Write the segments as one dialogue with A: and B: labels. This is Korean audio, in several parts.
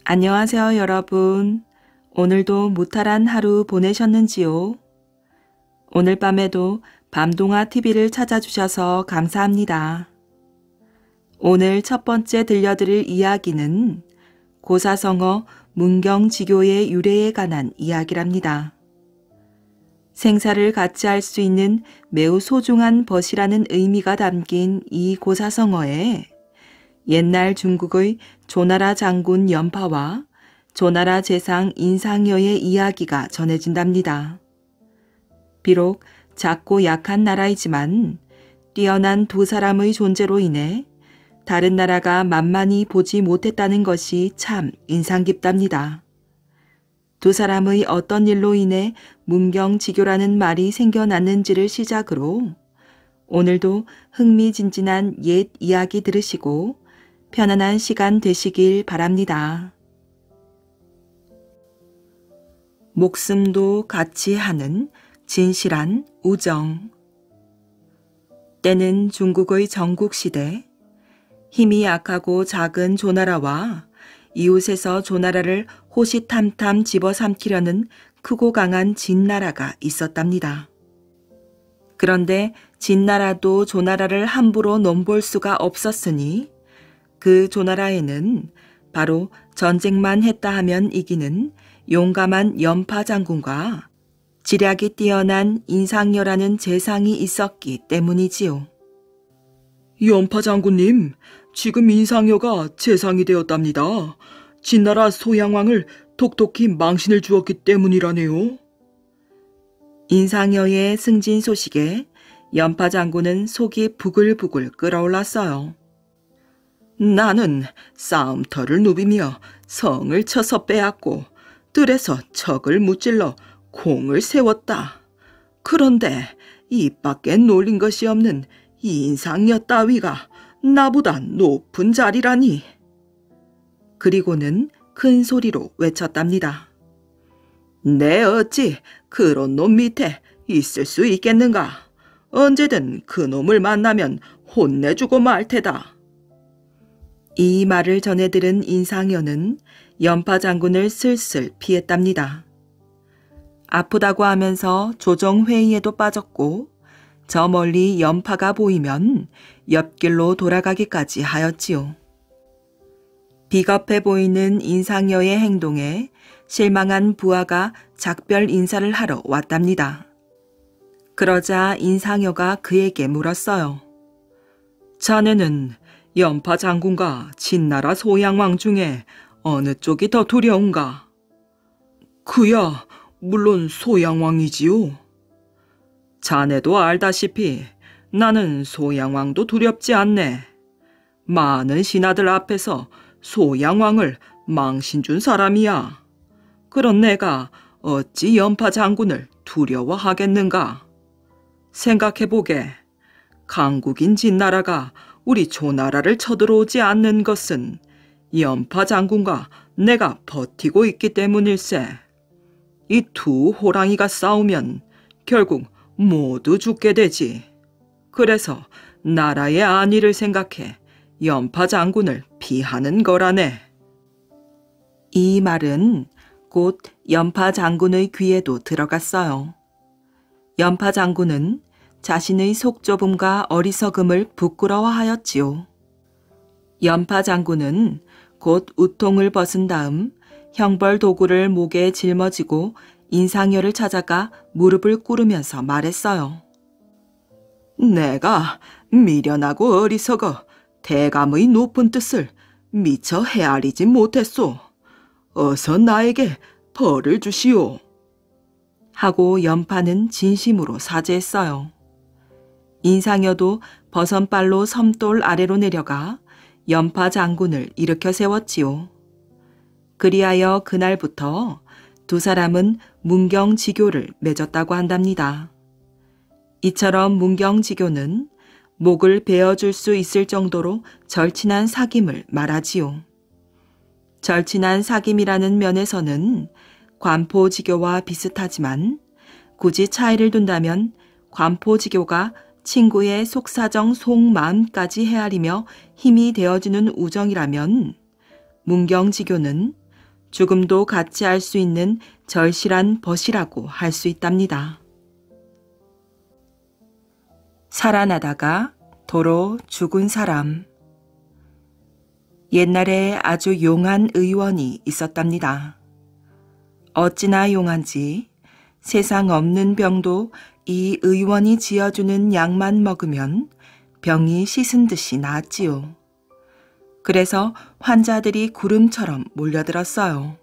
A: 안녕하세요, 여러분. 오늘도 무탈한 하루 보내셨는지요? 오늘 밤에도 밤동화 TV를 찾아주셔서 감사합니다. 오늘 첫 번째 들려드릴 이야기는 고사성어 문경지교의 유래에 관한 이야기랍니다. 생사를 같이 할 수 있는 매우 소중한 벗이라는 의미가 담긴 이 고사성어에 옛날 중국의 조나라 장군 연파와 조나라 재상 인상여의 이야기가 전해진답니다. 비록 작고 약한 나라이지만 뛰어난 두 사람의 존재로 인해 다른 나라가 만만히 보지 못했다는 것이 참 인상 깊답니다. 두 사람의 어떤 일로 인해 문경지교라는 말이 생겨났는지를 시작으로 오늘도 흥미진진한 옛 이야기 들으시고 편안한 시간 되시길 바랍니다. 목숨도 같이 하는 진실한 우정. 때는 중국의 전국시대, 힘이 약하고 작은 조나라와 이웃에서 조나라를 호시탐탐 집어삼키려는 크고 강한 진나라가 있었답니다. 그런데 진나라도 조나라를 함부로 넘볼 수가 없었으니 그 조나라에는 바로 전쟁만 했다 하면 이기는 용감한 연파 장군과 지략이 뛰어난 인상여라는 재상이 있었기 때문이지요.
B: 연파 장군님, 지금 인상여가 재상이 되었답니다. 진나라 소양왕을 톡톡히 망신을 주었기 때문이라네요.
A: 인상여의 승진 소식에 연파 장군은 속이 부글부글 끓어올랐어요.
B: 나는 싸움터를 누비며 성을 쳐서 빼앗고 뜰에서 척을 무찔러 공을 세웠다. 그런데 입 밖에 놀린 것이 없는 인상여 따위가 나보다 높은 자리라니.
A: 그리고는 큰 소리로 외쳤답니다.
B: 내 어찌 그런 놈 밑에 있을 수 있겠는가? 언제든 그 놈을 만나면 혼내주고 말 테다.
A: 이 말을 전해 들은 인상여는 연파 장군을 슬슬 피했답니다. 아프다고 하면서 조정회의에도 빠졌고 저 멀리 연파가 보이면 옆길로 돌아가기까지 하였지요. 비겁해 보이는 인상여의 행동에 실망한 부하가 작별 인사를 하러 왔답니다. 그러자 인상여가 그에게 물었어요.
B: 자네는 연파 장군과 진나라 소양왕 중에 어느 쪽이 더 두려운가? 그야 물론 소양왕이지요. 자네도 알다시피 나는 소양왕도 두렵지 않네. 많은 신하들 앞에서 소양왕을 망신 준 사람이야. 그런 내가 어찌 연파 장군을 두려워하겠는가? 생각해보게. 강국인 진나라가 우리 조나라를 쳐들어오지 않는 것은 연파 장군과 내가 버티고 있기 때문일세. 이 두 호랑이가 싸우면 결국 모두 죽게 되지. 그래서 나라의 안위를 생각해 연파 장군을 피하는 거라네.
A: 이 말은 곧 연파 장군의 귀에도 들어갔어요. 연파 장군은 자신의 속 좁음과 어리석음을 부끄러워하였지요. 연파 장군은 곧 우통을 벗은 다음 형벌 도구를 목에 짊어지고 인상여를 찾아가 무릎을 꿇으면서 말했어요.
B: 내가 미련하고 어리석어 대감의 높은 뜻을 미처 헤아리지 못했소. 어서 나에게 벌을 주시오.
A: 하고 연파는 진심으로 사죄했어요. 인상여도 버선발로 섬돌 아래로 내려가 연파 장군을 일으켜 세웠지요. 그리하여 그날부터 두 사람은 문경지교를 맺었다고 한답니다. 이처럼 문경지교는 목을 베어줄 수 있을 정도로 절친한 사귐을 말하지요. 절친한 사귐이라는 면에서는 관포지교와 비슷하지만 굳이 차이를 둔다면 관포지교가 친구의 속사정 속마음까지 헤아리며 힘이 되어주는 우정이라면 문경지교는 죽음도 같이 할 수 있는 절실한 벗이라고 할 수 있답니다. 살아나다가 도로 죽은 사람. 옛날에 아주 용한 의원이 있었답니다. 어찌나 용한지 세상 없는 병도 이 의원이 지어주는 약만 먹으면 병이 씻은 듯이 나았지요. 그래서 환자들이 구름처럼 몰려들었어요.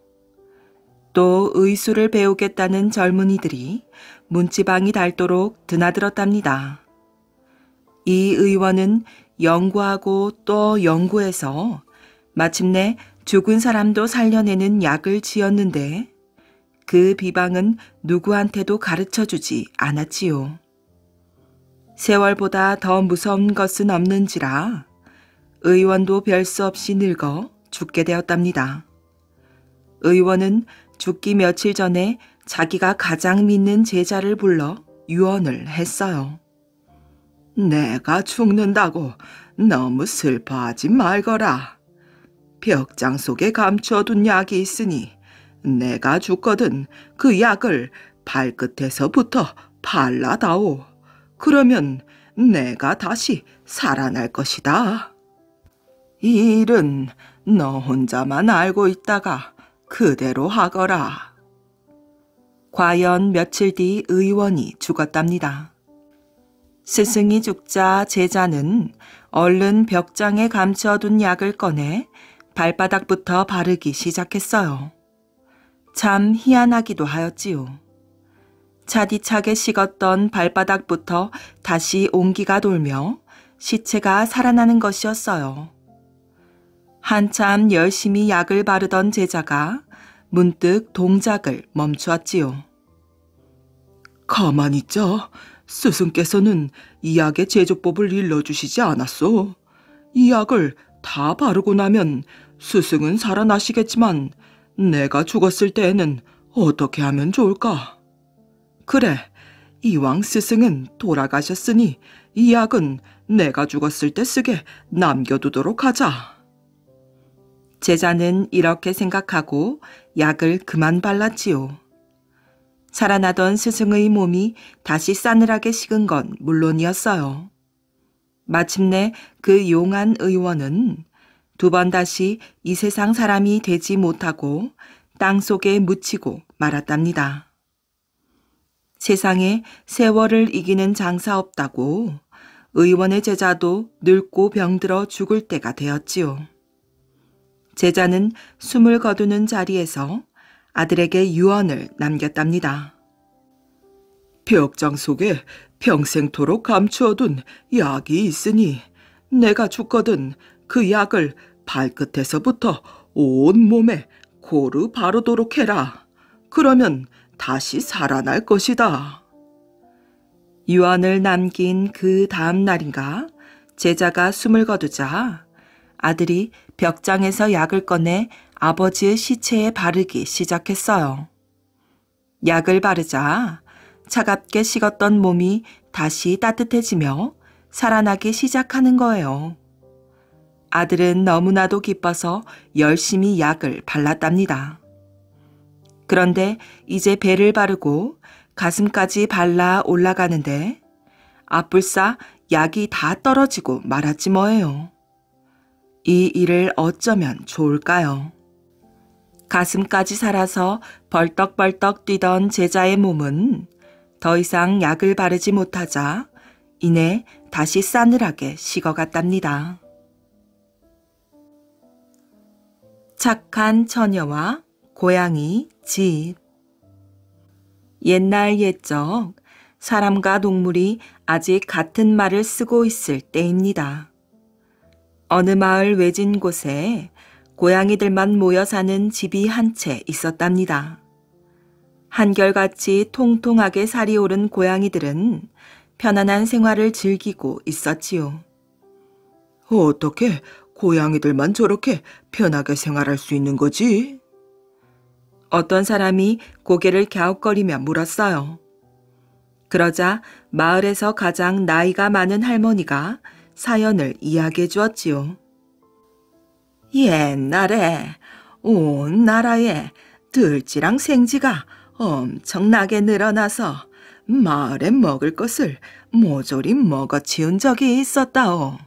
A: 또 의술을 배우겠다는 젊은이들이 문지방이 닳도록 드나들었답니다. 이 의원은 연구하고 또 연구해서 마침내 죽은 사람도 살려내는 약을 지었는데 그 비방은 누구한테도 가르쳐주지 않았지요. 세월보다 더 무서운 것은 없는지라 의원도 별 수 없이 늙어 죽게 되었답니다. 의원은 죽기 며칠 전에 자기가 가장 믿는 제자를 불러 유언을 했어요.
B: 내가 죽는다고 너무 슬퍼하지 말거라. 벽장 속에 감추어둔 약이 있으니 내가 죽거든 그 약을 발끝에서부터 발라다오. 그러면 내가 다시 살아날 것이다. 이 일은 너 혼자만 알고 있다가 그대로 하거라.
A: 과연 며칠 뒤 의원이 죽었답니다. 스승이 죽자 제자는 얼른 벽장에 감추어둔 약을 꺼내 발바닥부터 바르기 시작했어요. 참 희한하기도 하였지요. 차디차게 식었던 발바닥부터 다시 온기가 돌며 시체가 살아나는 것이었어요. 한참 열심히 약을 바르던 제자가 문득 동작을 멈추었지요.
B: 가만히 있자. 스승께서는 이 약의 제조법을 일러주시지 않았소. 이 약을 다 바르고 나면 스승은 살아나시겠지만 내가 죽었을 때에는 어떻게 하면 좋을까? 그래, 이왕 스승은 돌아가셨으니 이 약은 내가 죽었을 때 쓰게 남겨두도록 하자.
A: 제자는 이렇게 생각하고 약을 그만 발랐지요. 살아나던 스승의 몸이 다시 싸늘하게 식은 건 물론이었어요. 마침내 그 용한 의원은 두 번 다시 이 세상 사람이 되지 못하고 땅속에 묻히고 말았답니다. 세상에 세월을 이기는 장사 없다고 의원의 제자도 늙고 병들어 죽을 때가 되었지요. 제자는 숨을 거두는 자리에서 아들에게 유언을 남겼답니다.
B: 벽장 속에 평생토록 감추어둔 약이 있으니 내가 죽거든 그 약을 발끝에서부터 온 몸에 고루 바르도록 해라. 그러면 다시 살아날 것이다.
A: 유언을 남긴 그 다음 날인가 제자가 숨을 거두자 아들이 벽장에서 약을 꺼내 아버지의 시체에 바르기 시작했어요. 약을 바르자 차갑게 식었던 몸이 다시 따뜻해지며 살아나기 시작하는 거예요. 아들은 너무나도 기뻐서 열심히 약을 발랐답니다. 그런데 이제 배를 바르고 가슴까지 발라 올라가는데 앞불싸 약이 다 떨어지고 말았지 뭐예요. 이 일을 어쩌면 좋을까요? 가슴까지 살아서 벌떡벌떡 뛰던 제자의 몸은 더 이상 약을 바르지 못하자 이내 다시 싸늘하게 식어갔답니다. 착한 처녀와 고양이 집. 옛날 옛적 사람과 동물이 아직 같은 말을 쓰고 있을 때입니다. 어느 마을 외진 곳에 고양이들만 모여 사는 집이 한 채 있었답니다. 한결같이 통통하게 살이 오른 고양이들은 편안한 생활을 즐기고 있었지요.
B: 어떻게 고양이들만 저렇게 편하게 생활할 수 있는 거지?
A: 어떤 사람이 고개를 갸웃거리며 물었어요. 그러자 마을에서 가장 나이가 많은 할머니가 사연을 이야기해 주었지요.
B: 옛날에
A: 온 나라에 들쥐랑 생쥐가 엄청나게 늘어나서 마을에 먹을 것을 모조리 먹어치운 적이 있었다오.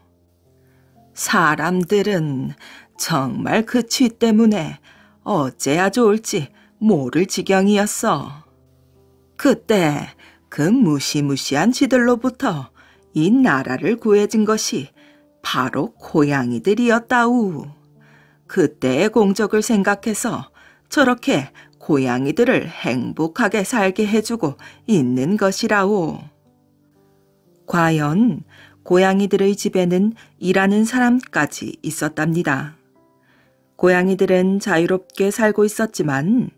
A: 사람들은 정말 그 쥐 때문에 어째야 좋을지 모를 지경이었어. 그때 그 무시무시한 쥐들로부터 이 나라를 구해준 것이 바로 고양이들이었다우. 그때의 공적을 생각해서 저렇게 고양이들을 행복하게 살게 해주고 있는 것이라오. 과연 고양이들의 집에는 일하는 사람까지 있었답니다. 고양이들은 자유롭게 살고 있었지만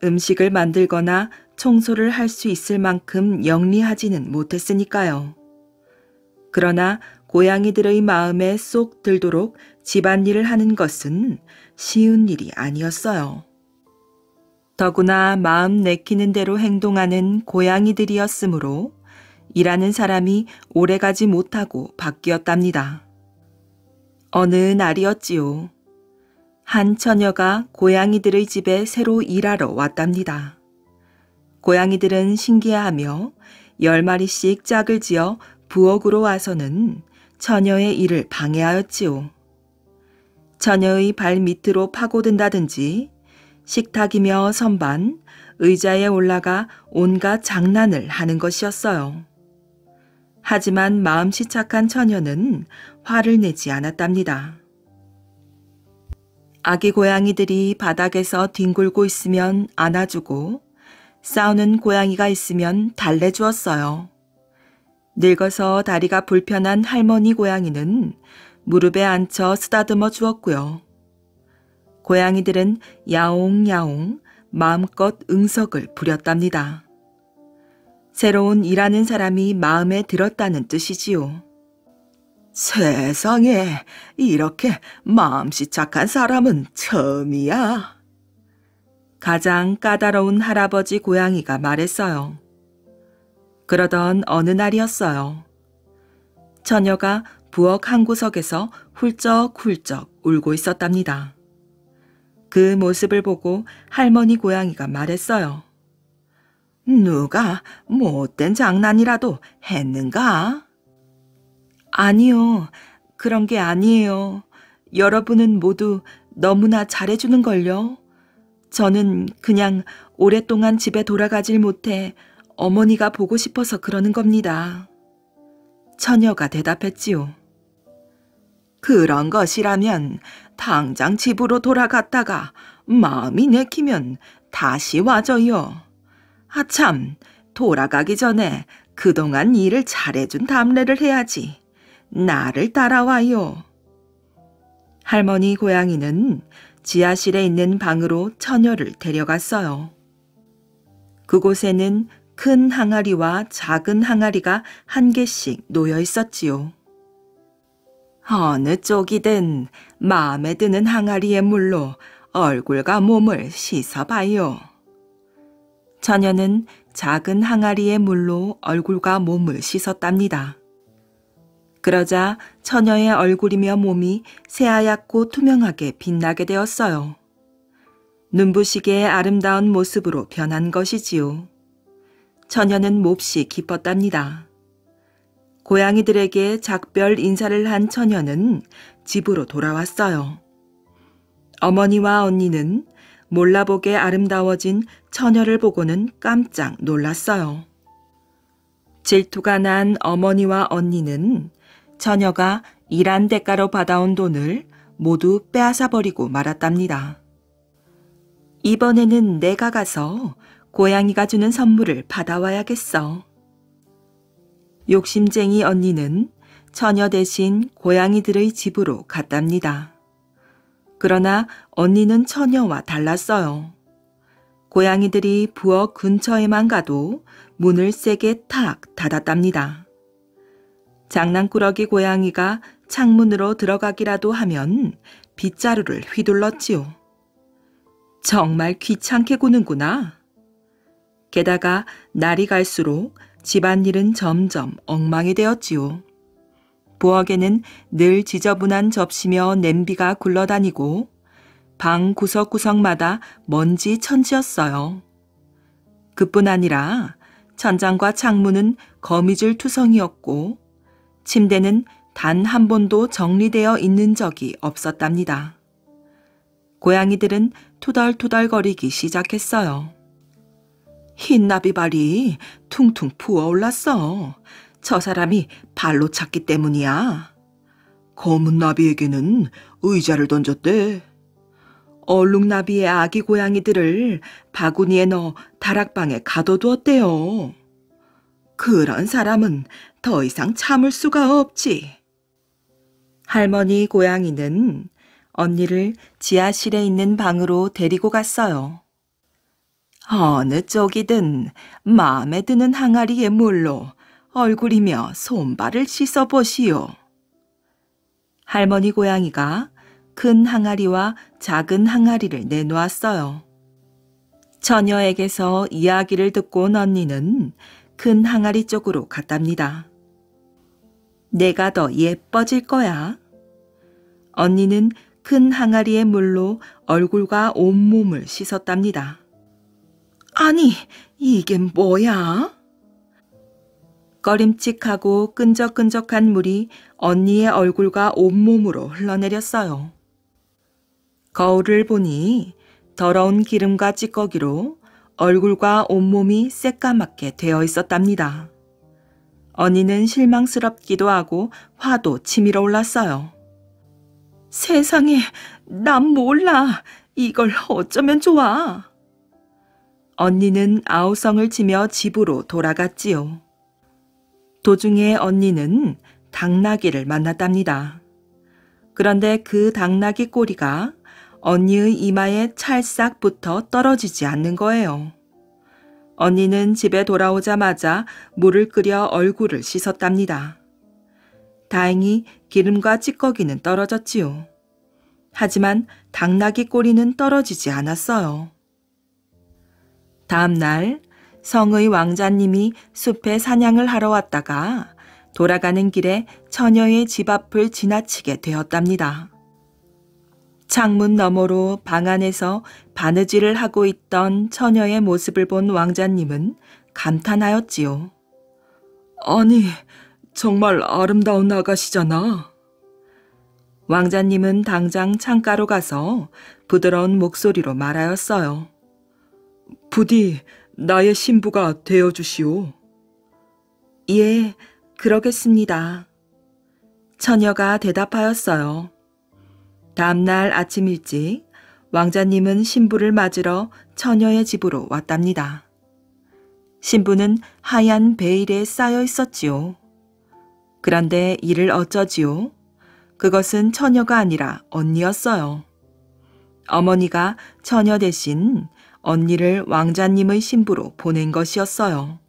A: 음식을 만들거나 청소를 할 수 있을 만큼 영리하지는 못했으니까요. 그러나 고양이들의 마음에 쏙 들도록 집안일을 하는 것은 쉬운 일이 아니었어요. 더구나 마음 내키는 대로 행동하는 고양이들이었으므로 일하는 사람이 오래가지 못하고 바뀌었답니다. 어느 날이었지요. 한 처녀가 고양이들의 집에 새로 일하러 왔답니다. 고양이들은 신기해하며 10마리씩 짝을 지어 부엌으로 와서는 처녀의 일을 방해하였지요. 처녀의 발 밑으로 파고든다든지 식탁이며 선반, 의자에 올라가 온갖 장난을 하는 것이었어요. 하지만 마음씨 착한 처녀는 화를 내지 않았답니다. 아기 고양이들이 바닥에서 뒹굴고 있으면 안아주고 싸우는 고양이가 있으면 달래주었어요. 늙어서 다리가 불편한 할머니 고양이는 무릎에 앉혀 쓰다듬어 주었고요. 고양이들은 야옹야옹 마음껏 응석을 부렸답니다. 새로운 일하는 사람이 마음에 들었다는 뜻이지요. 세상에 이렇게 마음씨 착한 사람은 처음이야. 가장 까다로운 할아버지 고양이가 말했어요. 그러던 어느 날이었어요. 처녀가 부엌 한 구석에서 훌쩍훌쩍 울고 있었답니다. 그 모습을 보고 할머니 고양이가 말했어요. 누가 못된 장난이라도 했는가? 아니요, 그런 게 아니에요. 여러분은 모두 너무나 잘해주는걸요. 저는 그냥 오랫동안 집에 돌아가질 못해 어머니가 보고 싶어서 그러는 겁니다. 처녀가 대답했지요. 그런 것이라면 당장 집으로 돌아갔다가 마음이 내키면 다시 와줘요. 아참, 돌아가기 전에 그동안 일을 잘해준 답례를 해야지. 나를 따라와요. 할머니 고양이는 지하실에 있는 방으로 처녀를 데려갔어요. 그곳에는 큰 항아리와 작은 항아리가 한 개씩 놓여 있었지요. 어느 쪽이든 마음에 드는 항아리의 물로 얼굴과 몸을 씻어봐요. 처녀는 작은 항아리의 물로 얼굴과 몸을 씻었답니다. 그러자 처녀의 얼굴이며 몸이 새하얗고 투명하게 빛나게 되었어요. 눈부시게 아름다운 모습으로 변한 것이지요. 처녀는 몹시 기뻤답니다. 고양이들에게 작별 인사를 한 처녀는 집으로 돌아왔어요. 어머니와 언니는 몰라보게 아름다워진 처녀를 보고는 깜짝 놀랐어요. 질투가 난 어머니와 언니는 처녀가 일한 대가로 받아온 돈을 모두 빼앗아버리고 말았답니다. 이번에는 내가 가서 고양이가 주는 선물을 받아와야겠어. 욕심쟁이 언니는 처녀 대신 고양이들의 집으로 갔답니다. 그러나 언니는 처녀와 달랐어요. 고양이들이 부엌 근처에만 가도 문을 세게 탁 닫았답니다. 장난꾸러기 고양이가 창문으로 들어가기라도 하면 빗자루를 휘둘렀지요. 정말 귀찮게 구는구나. 게다가 날이 갈수록 집안일은 점점 엉망이 되었지요. 부엌에는 늘 지저분한 접시며 냄비가 굴러다니고 방 구석구석마다 먼지 천지였어요. 그뿐 아니라 천장과 창문은 거미줄 투성이었고 침대는 단 한 번도 정리되어 있는 적이 없었답니다. 고양이들은 투덜투덜거리기 시작했어요. 흰 나비발이 퉁퉁 부어올랐어. 저 사람이 발로 찼기 때문이야.
B: 검은 나비에게는 의자를 던졌대.
A: 얼룩나비의 아기 고양이들을 바구니에 넣어 다락방에 가둬두었대요. 그런 사람은 더 이상 참을 수가 없지. 할머니 고양이는 언니를 지하실에 있는 방으로 데리고 갔어요. 어느 쪽이든 마음에 드는 항아리에 물로 얼굴이며 손발을 씻어보시오. 할머니 고양이가 큰 항아리와 작은 항아리를 내놓았어요. 처녀에게서 이야기를 듣고 온 언니는 큰 항아리 쪽으로 갔답니다. 내가 더 예뻐질 거야. 언니는 큰 항아리의 물로 얼굴과 온몸을 씻었답니다. 아니, 이게 뭐야? 꺼림칙하고 끈적끈적한 물이 언니의 얼굴과 온몸으로 흘러내렸어요. 거울을 보니 더러운 기름과 찌꺼기로 얼굴과 온몸이 새까맣게 되어 있었답니다. 언니는 실망스럽기도 하고 화도 치밀어 올랐어요. 세상에, 난 몰라. 이걸 어쩌면 좋아. 언니는 아우성을 치며 집으로 돌아갔지요. 도중에 언니는 당나귀를 만났답니다. 그런데 그 당나귀 꼬리가 언니의 이마에 찰싹 붙어 떨어지지 않는 거예요. 언니는 집에 돌아오자마자 물을 끓여 얼굴을 씻었답니다. 다행히 기름과 찌꺼기는 떨어졌지요. 하지만 당나귀 꼬리는 떨어지지 않았어요. 다음 날 성의 왕자님이 숲에 사냥을 하러 왔다가 돌아가는 길에 처녀의 집 앞을 지나치게 되었답니다. 창문 너머로 방 안에서 바느질을 하고 있던 처녀의 모습을 본 왕자님은 감탄하였지요.
B: 아니, 정말 아름다운 아가씨잖아.
A: 왕자님은 당장 창가로 가서 부드러운 목소리로 말하였어요.
B: 부디 나의 신부가 되어주시오.
A: 예, 그러겠습니다. 처녀가 대답하였어요. 다음날 아침 일찍 왕자님은 신부를 맞으러 처녀의 집으로 왔답니다. 신부는 하얀 베일에 쌓여 있었지요. 그런데 이를 어쩌지요? 그것은 처녀가 아니라 언니였어요. 어머니가 처녀 대신 언니를 왕자님의 신부로 보낸 것이었어요.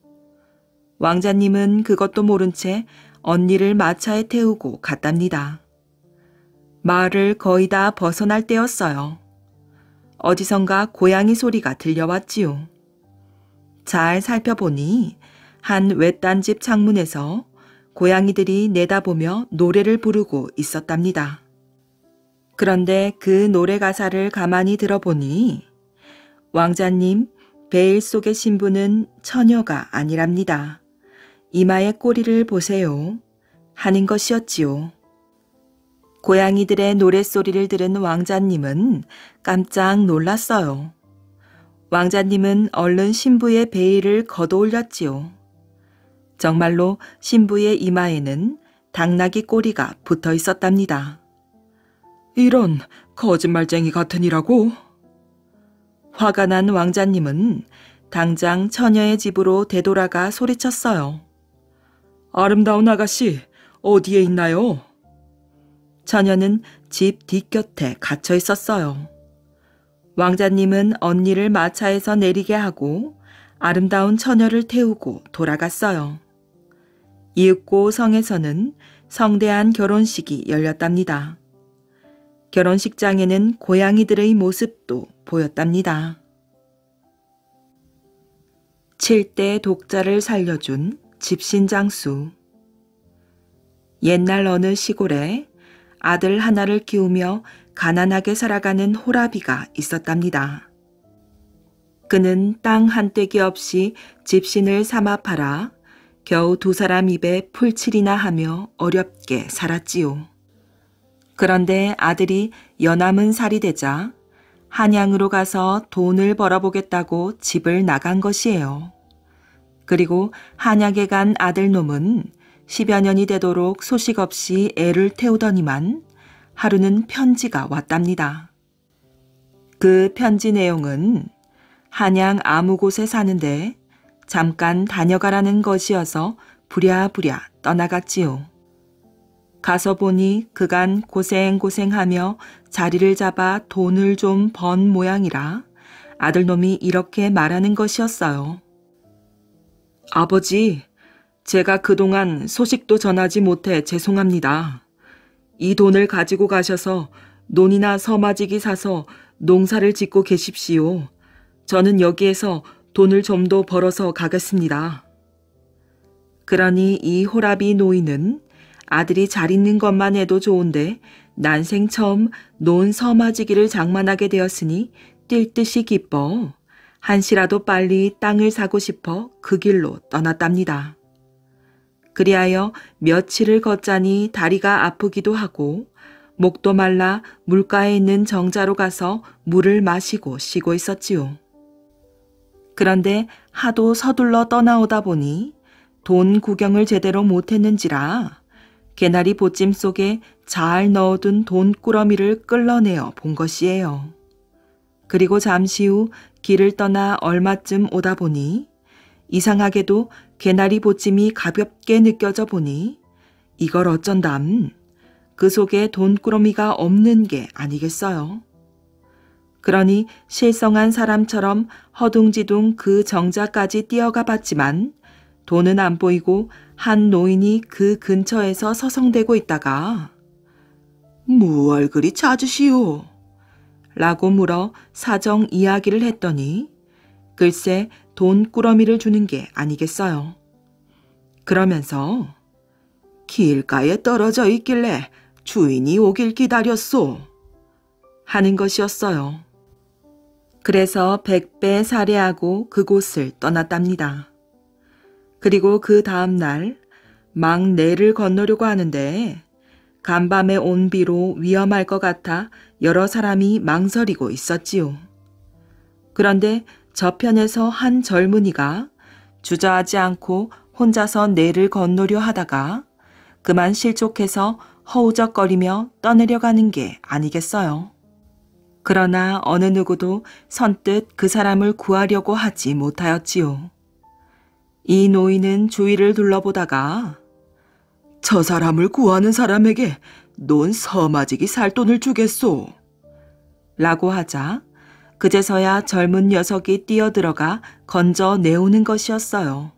A: 왕자님은 그것도 모른 채 언니를 마차에 태우고 갔답니다. 마을을 거의 다 벗어날 때였어요. 어디선가 고양이 소리가 들려왔지요. 잘 살펴보니 한 외딴 집 창문에서 고양이들이 내다보며 노래를 부르고 있었답니다. 그런데 그 노래 가사를 가만히 들어보니 왕자님, 베일 속의 신부는 처녀가 아니랍니다. 이마의 꼬리를 보세요. 하는 것이었지요. 고양이들의 노랫소리를 들은 왕자님은 깜짝 놀랐어요. 왕자님은 얼른 신부의 베일을 걷어올렸지요. 정말로 신부의 이마에는 당나귀 꼬리가 붙어 있었답니다.
B: 이런 거짓말쟁이 같으니라고?
A: 화가 난 왕자님은 당장 처녀의 집으로 되돌아가 소리쳤어요.
B: 아름다운 아가씨, 어디에 있나요?
A: 처녀는 집 뒷곁에 갇혀 있었어요. 왕자님은 언니를 마차에서 내리게 하고 아름다운 처녀를 태우고 돌아갔어요. 이윽고 성에서는 성대한 결혼식이 열렸답니다. 결혼식장에는 고양이들의 모습도 보였답니다. 7대 독자를 살려준 집신장수. 옛날 어느 시골에 아들 하나를 키우며 가난하게 살아가는 호라비가 있었답니다. 그는 땅 한 떼기 없이 집신을 삼아 팔아 겨우 두 사람 입에 풀칠이나 하며 어렵게 살았지요. 그런데 아들이 연함은 살이 되자 한양으로 가서 돈을 벌어보겠다고 집을 나간 것이에요. 그리고 한양에 간 아들놈은 10여 년이 되도록 소식 없이 애를 태우더니만 하루는 편지가 왔답니다. 그 편지 내용은 한양 아무 곳에 사는데 잠깐 다녀가라는 것이어서 부랴부랴 떠나갔지요. 가서 보니 그간 고생고생하며 자리를 잡아 돈을 좀 번 모양이라 아들놈이 이렇게 말하는 것이었어요. 아버지, 제가 그동안 소식도 전하지 못해 죄송합니다. 이 돈을 가지고 가셔서 논이나 서마지기 사서 농사를 짓고 계십시오. 저는 여기에서 돈을 좀 더 벌어서 가겠습니다. 그러니 이 호라비 노인은 아들이 잘 있는 것만 해도 좋은데 난생 처음 논 서마지기를 장만하게 되었으니 뛸 듯이 기뻐 한시라도 빨리 땅을 사고 싶어 그 길로 떠났답니다. 그리하여 며칠을 걷자니 다리가 아프기도 하고 목도 말라 물가에 있는 정자로 가서 물을 마시고 쉬고 있었지요. 그런데 하도 서둘러 떠나오다 보니 돈 구경을 제대로 못했는지라 개나리 보찜 속에 잘 넣어둔 돈꾸러미를 끌어내어 본 것이에요. 그리고 잠시 후 길을 떠나 얼마쯤 오다 보니 이상하게도 개나리 보찜이 가볍게 느껴져 보니 이걸 어쩐담 그 속에 돈꾸러미가 없는 게 아니겠어요. 그러니 실성한 사람처럼 허둥지둥 그 정자까지 뛰어가 봤지만 돈은 안 보이고 한 노인이 그 근처에서 서성대고 있다가 무얼 그리 찾으시오? 라고 물어 사정 이야기를 했더니 글쎄 돈꾸러미를 주는 게 아니겠어요. 그러면서 길가에 떨어져 있길래 주인이 오길 기다렸소 하는 것이었어요. 그래서 100배 살해하고 그곳을 떠났답니다. 그리고 그 다음 날 막 내를 건너려고 하는데 간밤에 온 비로 위험할 것 같아 여러 사람이 망설이고 있었지요. 그런데 저편에서 한 젊은이가 주저하지 않고 혼자서 내를 건너려 하다가 그만 실족해서 허우적거리며 떠내려가는 게 아니겠어요. 그러나 어느 누구도 선뜻 그 사람을 구하려고 하지 못하였지요. 이 노인은 주위를 둘러보다가 저 사람을 구하는 사람에게 논 서마지기 살 돈을 주겠소 라고 하자 그제서야 젊은 녀석이 뛰어들어가 건져 내오는 것이었어요.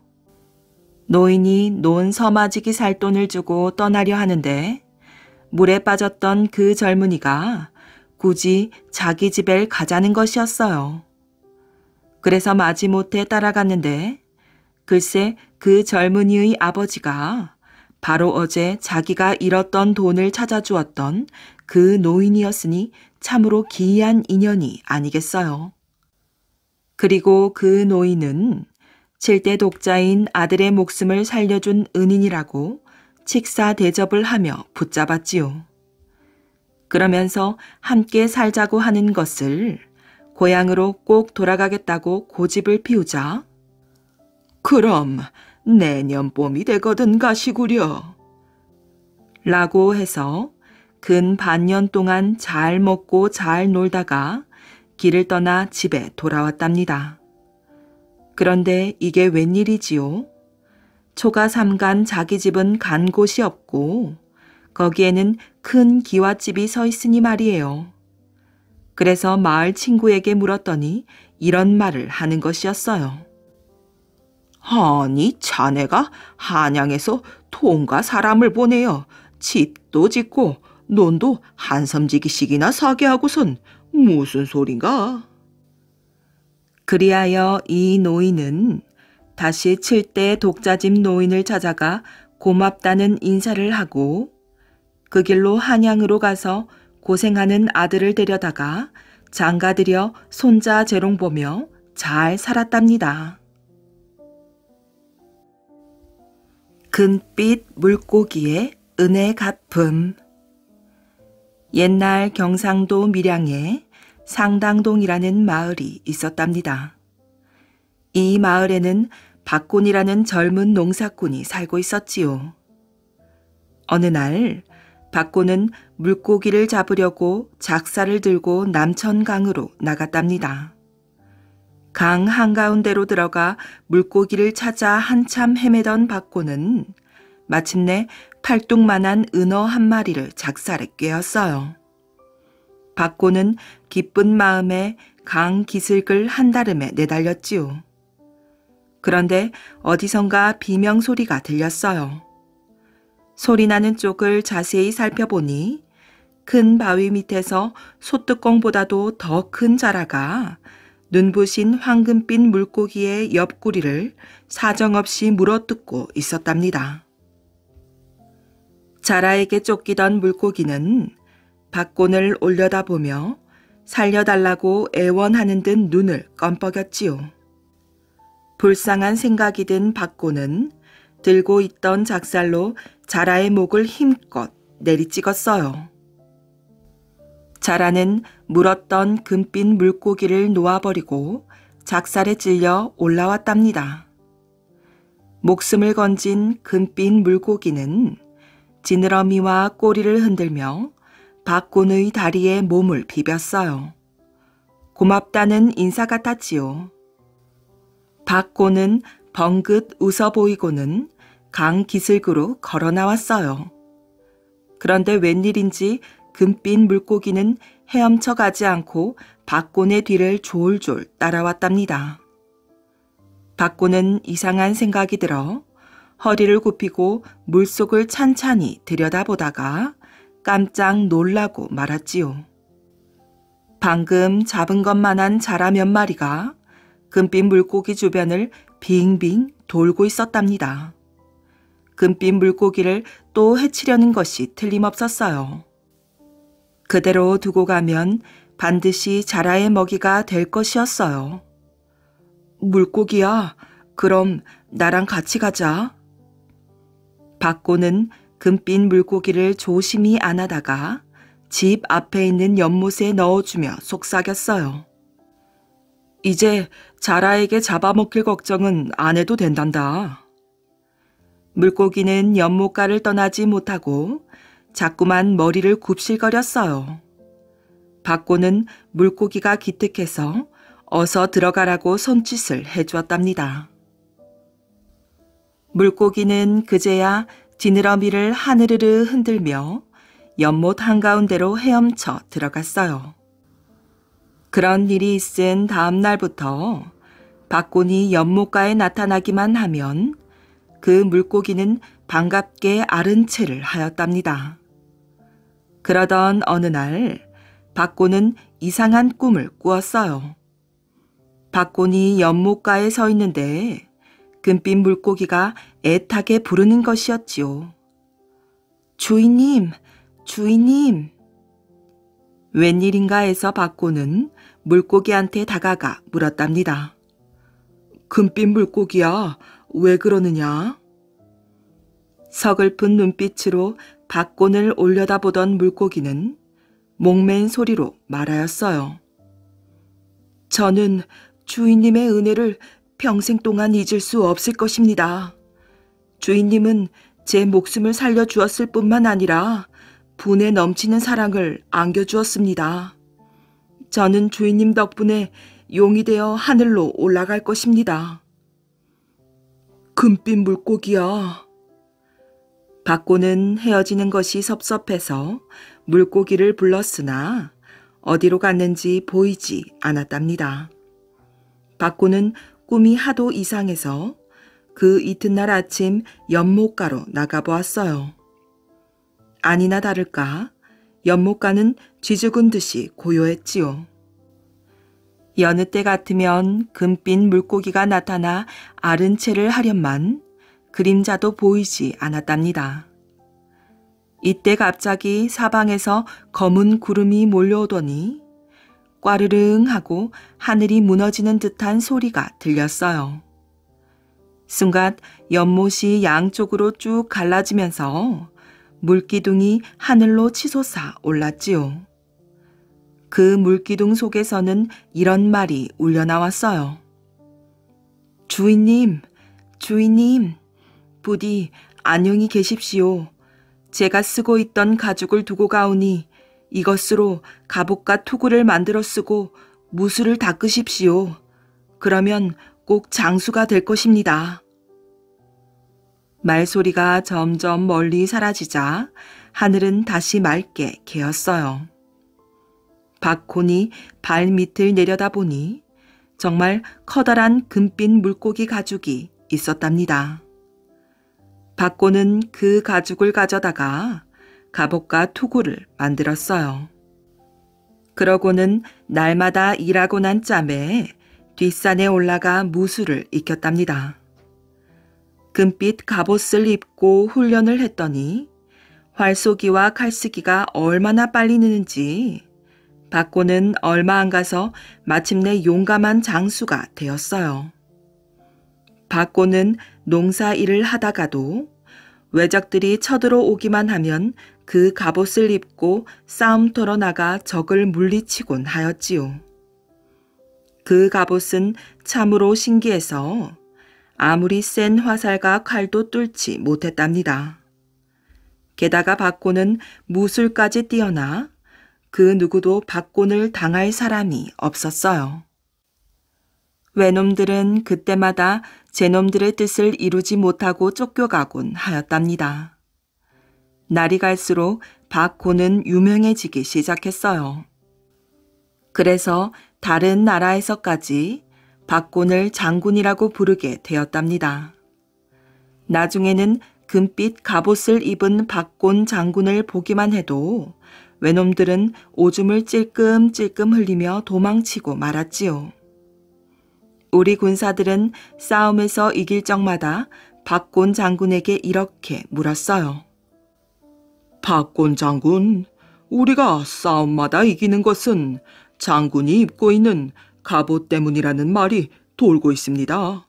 A: 노인이 논 서마지기 살 돈을 주고 떠나려 하는데 물에 빠졌던 그 젊은이가 굳이 자기 집에 가자는 것이었어요. 그래서 마지못해 따라갔는데 글쎄 그 젊은이의 아버지가 바로 어제 자기가 잃었던 돈을 찾아주었던 그 노인이었으니 참으로 기이한 인연이 아니겠어요. 그리고 그 노인은 7대 독자인 아들의 목숨을 살려준 은인이라고 칙사 대접을 하며 붙잡았지요. 그러면서 함께 살자고 하는 것을 고향으로 꼭 돌아가겠다고 고집을 피우자 그럼 내년 봄이 되거든 가시구려 라고 해서 근 반년 동안 잘 먹고 잘 놀다가 길을 떠나 집에 돌아왔답니다. 그런데 이게 웬일이지요? 초가 삼간 자기 집은 간 곳이 없고 거기에는 큰 기와집이 서 있으니 말이에요. 그래서 마을 친구에게 물었더니 이런 말을 하는 것이었어요. 아니 자네가 한양에서 돈과 사람을 보내어 집도 짓고 논도 한섬지기씩이나 사게 하고선 무슨 소린가? 그리하여 이 노인은 다시 7대 독자집 노인을 찾아가 고맙다는 인사를 하고 그 길로 한양으로 가서 고생하는 아들을 데려다가 장가들여 손자 재롱 보며 잘 살았답니다. 금빛 물고기의 은혜 갚음. 옛날 경상도 밀양에 상당동이라는 마을이 있었답니다. 이 마을에는 박곤이라는 젊은 농사꾼이 살고 있었지요. 어느 날 박곤은 물고기를 잡으려고 작사를 들고 남천강으로 나갔답니다. 강 한가운데로 들어가 물고기를 찾아 한참 헤매던 박곤은 마침내 팔뚝만한 은어 한 마리를 작살에 꿰었어요. 박곤은 기쁜 마음에 강 기슭을 한다름에 내달렸지요. 그런데 어디선가 비명 소리가 들렸어요. 소리나는 쪽을 자세히 살펴보니 큰 바위 밑에서 소뚜껑보다도 더 큰 자라가 눈부신 황금빛 물고기의 옆구리를 사정없이 물어뜯고 있었답니다. 자라에게 쫓기던 물고기는 박곤을 올려다보며 살려달라고 애원하는 듯 눈을 껌뻑였지요. 불쌍한 생각이 든 박곤은 들고 있던 작살로 자라의 목을 힘껏 내리찍었어요. 자라는 물었던 금빛 물고기를 놓아버리고 작살에 찔려 올라왔답니다. 목숨을 건진 금빛 물고기는 지느러미와 꼬리를 흔들며 박곤의 다리에 몸을 비볐어요. 고맙다는 인사 같았지요. 박곤은 벙긋 웃어 보이고는 강 기슭으로 걸어 나왔어요. 그런데 웬일인지 금빛 물고기는 헤엄쳐 가지 않고 박곤의 뒤를 졸졸 따라왔답니다. 박곤은 이상한 생각이 들어 허리를 굽히고 물속을 찬찬히 들여다보다가 깜짝 놀라고 말았지요. 방금 잡은 것만한 자라 몇 마리가 금빛 물고기 주변을 빙빙 돌고 있었답니다. 금빛 물고기를 또 해치려는 것이 틀림없었어요. 그대로 두고 가면 반드시 자라의 먹이가 될 것이었어요. 물고기야, 그럼 나랑 같이 가자. 박곤은 금빛 물고기를 조심히 안아다가 집 앞에 있는 연못에 넣어주며 속삭였어요. 이제 자라에게 잡아먹힐 걱정은 안 해도 된단다. 물고기는 연못가를 떠나지 못하고 자꾸만 머리를 굽실거렸어요. 박곤은 물고기가 기특해서 어서 들어가라고 손짓을 해주었답니다. 물고기는 그제야 지느러미를 하늘으르 흔들며 연못 한가운데로 헤엄쳐 들어갔어요. 그런 일이 있은 다음 날부터 박곤이 연못가에 나타나기만 하면 그 물고기는 반갑게 앓은 체를 하였답니다. 그러던 어느 날 박곤은 이상한 꿈을 꾸었어요. 박곤이 연못가에 서 있는데 금빛 물고기가 애타게 부르는 것이었지요. 주인님, 주인님. 웬일인가 해서 박곤은 물고기한테 다가가 물었답니다. 금빛 물고기야, 왜 그러느냐? 서글픈 눈빛으로 박곤을 올려다보던 물고기는 목맨 소리로 말하였어요. 저는 주인님의 은혜를 평생 동안 잊을 수 없을 것입니다. 주인님은 제 목숨을 살려주었을 뿐만 아니라 분에 넘치는 사랑을 안겨주었습니다. 저는 주인님 덕분에 용이 되어 하늘로 올라갈 것입니다. 금빛 물고기야. 박곤은 헤어지는 것이 섭섭해서 물고기를 불렀으나 어디로 갔는지 보이지 않았답니다. 박곤은 꿈이 하도 이상해서 그 이튿날 아침 연못가로 나가보았어요. 아니나 다를까 연못가는 쥐죽은 듯이 고요했지요. 여느 때 같으면 금빛 물고기가 나타나 앓은 체를 하련만 그림자도 보이지 않았답니다. 이때 갑자기 사방에서 검은 구름이 몰려오더니 꽈르릉 하고 하늘이 무너지는 듯한 소리가 들렸어요. 순간 연못이 양쪽으로 쭉 갈라지면서 물기둥이 하늘로 치솟아 올랐지요. 그 물기둥 속에서는 이런 말이 울려나왔어요. 주인님, 주인님, 부디 안녕히 계십시오. 제가 쓰고 있던 가죽을 두고 가오니 이것으로 갑옷과 투구를 만들어 쓰고 무술을 닦으십시오. 그러면 꼭 장수가 될 것입니다. 말소리가 점점 멀리 사라지자 하늘은 다시 맑게 개었어요. 박콘이 발밑을 내려다보니 정말 커다란 금빛 물고기 가죽이 있었답니다. 박곤은 그 가죽을 가져다가 갑옷과 투구를 만들었어요. 그러고는 날마다 일하고 난 짬에 뒷산에 올라가 무술을 익혔답니다. 금빛 갑옷을 입고 훈련을 했더니 활쏘기와 칼쓰기가 얼마나 빨리 느는지 박곤은 얼마 안 가서 마침내 용감한 장수가 되었어요. 박곤은 농사 일을 하다가도 외적들이 쳐들어오기만 하면 그 갑옷을 입고 싸움터로 나가 적을 물리치곤 하였지요. 그 갑옷은 참으로 신기해서 아무리 센 화살과 칼도 뚫지 못했답니다. 게다가 박곤은 무술까지 뛰어나 그 누구도 박곤을 당할 사람이 없었어요. 외놈들은 그때마다 제놈들의 뜻을 이루지 못하고 쫓겨가곤 하였답니다. 날이 갈수록 박곤은 유명해지기 시작했어요. 그래서 다른 나라에서까지 박곤을 장군이라고 부르게 되었답니다. 나중에는 금빛 갑옷을 입은 박곤 장군을 보기만 해도 외놈들은 오줌을 찔끔찔끔 흘리며 도망치고 말았지요. 우리 군사들은 싸움에서 이길 적마다 박곤 장군에게 이렇게 물었어요.
B: 박곤 장군, 우리가 싸움마다 이기는 것은 장군이 입고 있는 갑옷 때문이라는 말이 돌고 있습니다.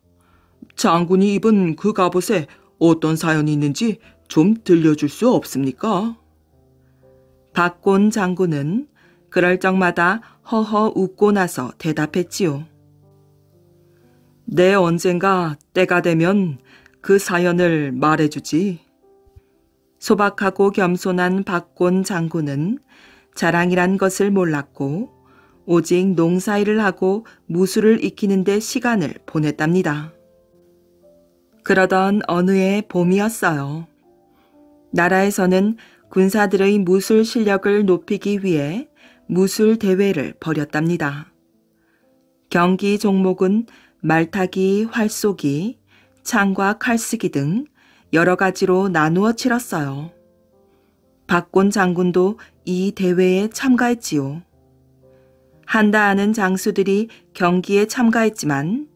B: 장군이 입은 그 갑옷에 어떤 사연이 있는지 좀 들려줄 수 없습니까?
A: 박곤 장군은 그럴 적마다 허허 웃고 나서 대답했지요.
B: 내 언젠가 때가 되면 그 사연을 말해주지.
A: 소박하고 겸손한 박곤 장군은 자랑이란 것을 몰랐고 오직 농사일을 하고 무술을 익히는 데 시간을 보냈답니다. 그러던 어느 해 봄이었어요. 나라에서는 군사들의 무술 실력을 높이기 위해 무술 대회를 벌였답니다. 경기 종목은 말타기, 활쏘기, 창과 칼쓰기 등 여러 가지로 나누어 치렀어요. 박곤 장군도 이 대회에 참가했지요. 한다 하는 장수들이 경기에 참가했지만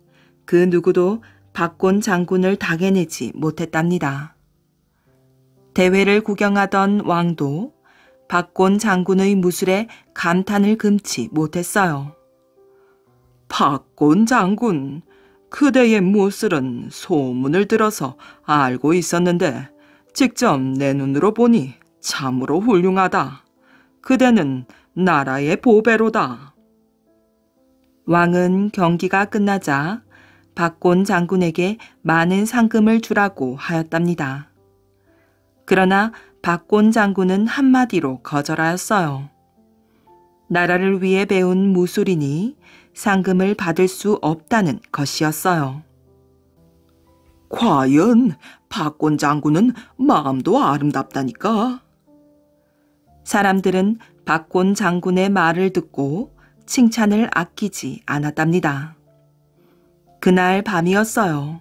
A: 그 누구도 박곤 장군을 당해내지 못했답니다. 대회를 구경하던 왕도 박곤 장군의 무술에 감탄을 금치 못했어요.
B: 박곤 장군, 그대의 무술은 소문을 들어서 알고 있었는데 직접 내 눈으로 보니 참으로 훌륭하다. 그대는 나라의 보배로다.
A: 왕은 경기가 끝나자 박곤 장군에게 많은 상금을 주라고 하였답니다. 그러나 박곤 장군은 한마디로 거절하였어요. 나라를 위해 배운 무술이니 상금을 받을 수 없다는 것이었어요.
B: 과연 박곤 장군은 마음도 아름답다니까.
A: 사람들은 박곤 장군의 말을 듣고 칭찬을 아끼지 않았답니다. 그날 밤이었어요.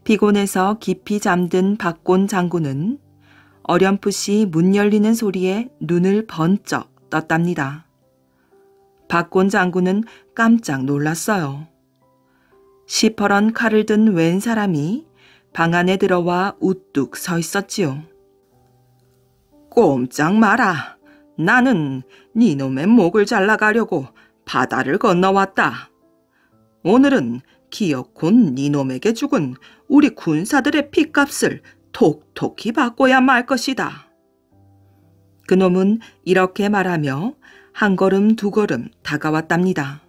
A: 피곤해서 깊이 잠든 박곤 장군은 어렴풋이 문 열리는 소리에 눈을 번쩍 떴답니다. 박곤 장군은 깜짝 놀랐어요. 시퍼런 칼을 든 웬 사람이 방 안에 들어와 우뚝 서 있었지요.
B: 꼼짝 마라. 나는 니놈의 목을 잘라가려고 바다를 건너왔다. 오늘은 기어코 니놈에게 죽은 우리 군사들의 핏값을 톡톡히 바꿔야 말 것이다.
A: 그놈은 이렇게 말하며 한 걸음 두 걸음 다가왔답니다.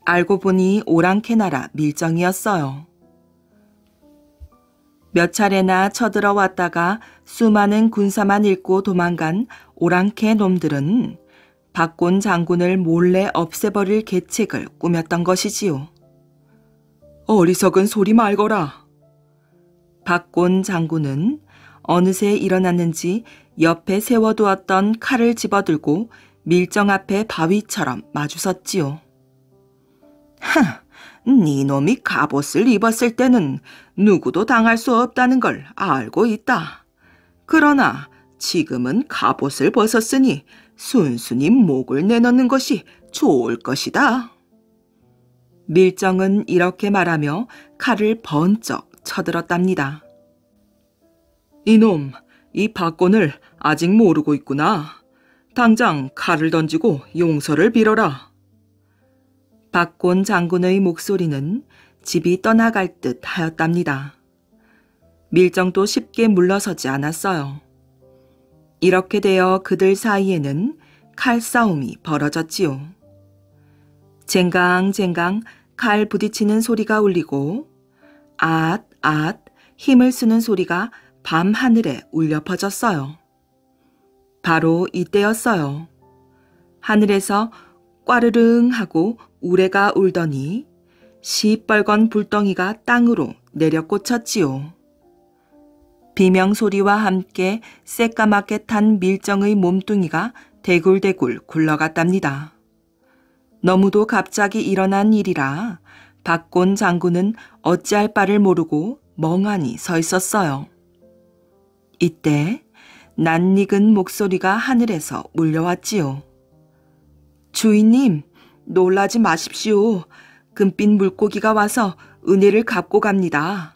A: 알고 보니 오랑캐나라 밀정이었어요. 몇 차례나 쳐들어왔다가 수많은 군사만 잃고 도망간 오랑캐 놈들은 박곤 장군을 몰래 없애버릴 계책을 꾸몄던 것이지요.
B: 어리석은 소리 말거라.
A: 박곤 장군은 어느새 일어났는지 옆에 세워두었던 칼을 집어들고 밀정 앞에 바위처럼 마주섰지요.
B: 네 놈이 갑옷을 입었을 때는 누구도 당할 수 없다는 걸 알고 있다. 그러나 지금은 갑옷을 벗었으니 순순히 목을 내놓는 것이 좋을 것이다.
A: 밀정은 이렇게 말하며 칼을 번쩍 쳐들었답니다.
B: 이놈, 이 박곤을 아직 모르고 있구나. 당장 칼을 던지고 용서를 빌어라.
A: 박곤 장군의 목소리는 집이 떠나갈 듯 하였답니다. 밀정도 쉽게 물러서지 않았어요. 이렇게 되어 그들 사이에는 칼싸움이 벌어졌지요. 쟁강쟁강 칼 부딪히는 소리가 울리고 앗 힘을 쓰는 소리가 밤 하늘에 울려 퍼졌어요. 바로 이때였어요. 하늘에서 꽈르릉 하고 우레가 울더니 시뻘건 불덩이가 땅으로 내려 꽂혔지요. 비명소리와 함께 새까맣게 탄 밀정의 몸뚱이가 대굴대굴 굴러갔답니다. 너무도 갑자기 일어난 일이라 박곤 장군은 어찌할 바를 모르고 멍하니 서 있었어요. 이때 낯익은 목소리가 하늘에서 울려왔지요. 주인님, 놀라지 마십시오. 금빛 물고기가 와서 은혜를 갚고 갑니다.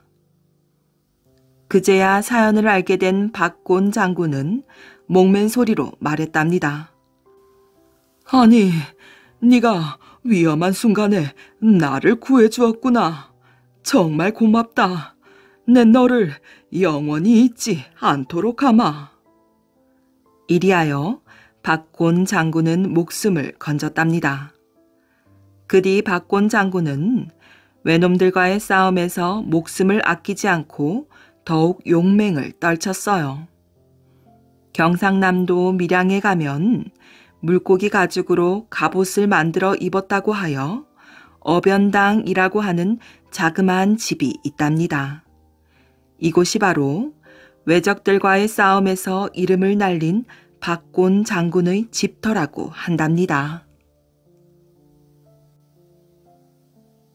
A: 그제야 사연을 알게 된 박곤 장군은 목맨 소리로 말했답니다.
B: 아니, 네가 위험한 순간에 나를 구해주었구나. 정말 고맙다. 내 너를 영원히 잊지 않도록 하마.
A: 이리하여 박곤 장군은 목숨을 건졌답니다. 그 뒤 박곤 장군은 외놈들과의 싸움에서 목숨을 아끼지 않고 더욱 용맹을 떨쳤어요. 경상남도 밀양에 가면 물고기 가죽으로 갑옷을 만들어 입었다고 하여 어변당이라고 하는 자그마한 집이 있답니다. 이곳이 바로 외적들과의 싸움에서 이름을 날린 박곤 장군의 집터라고 한답니다.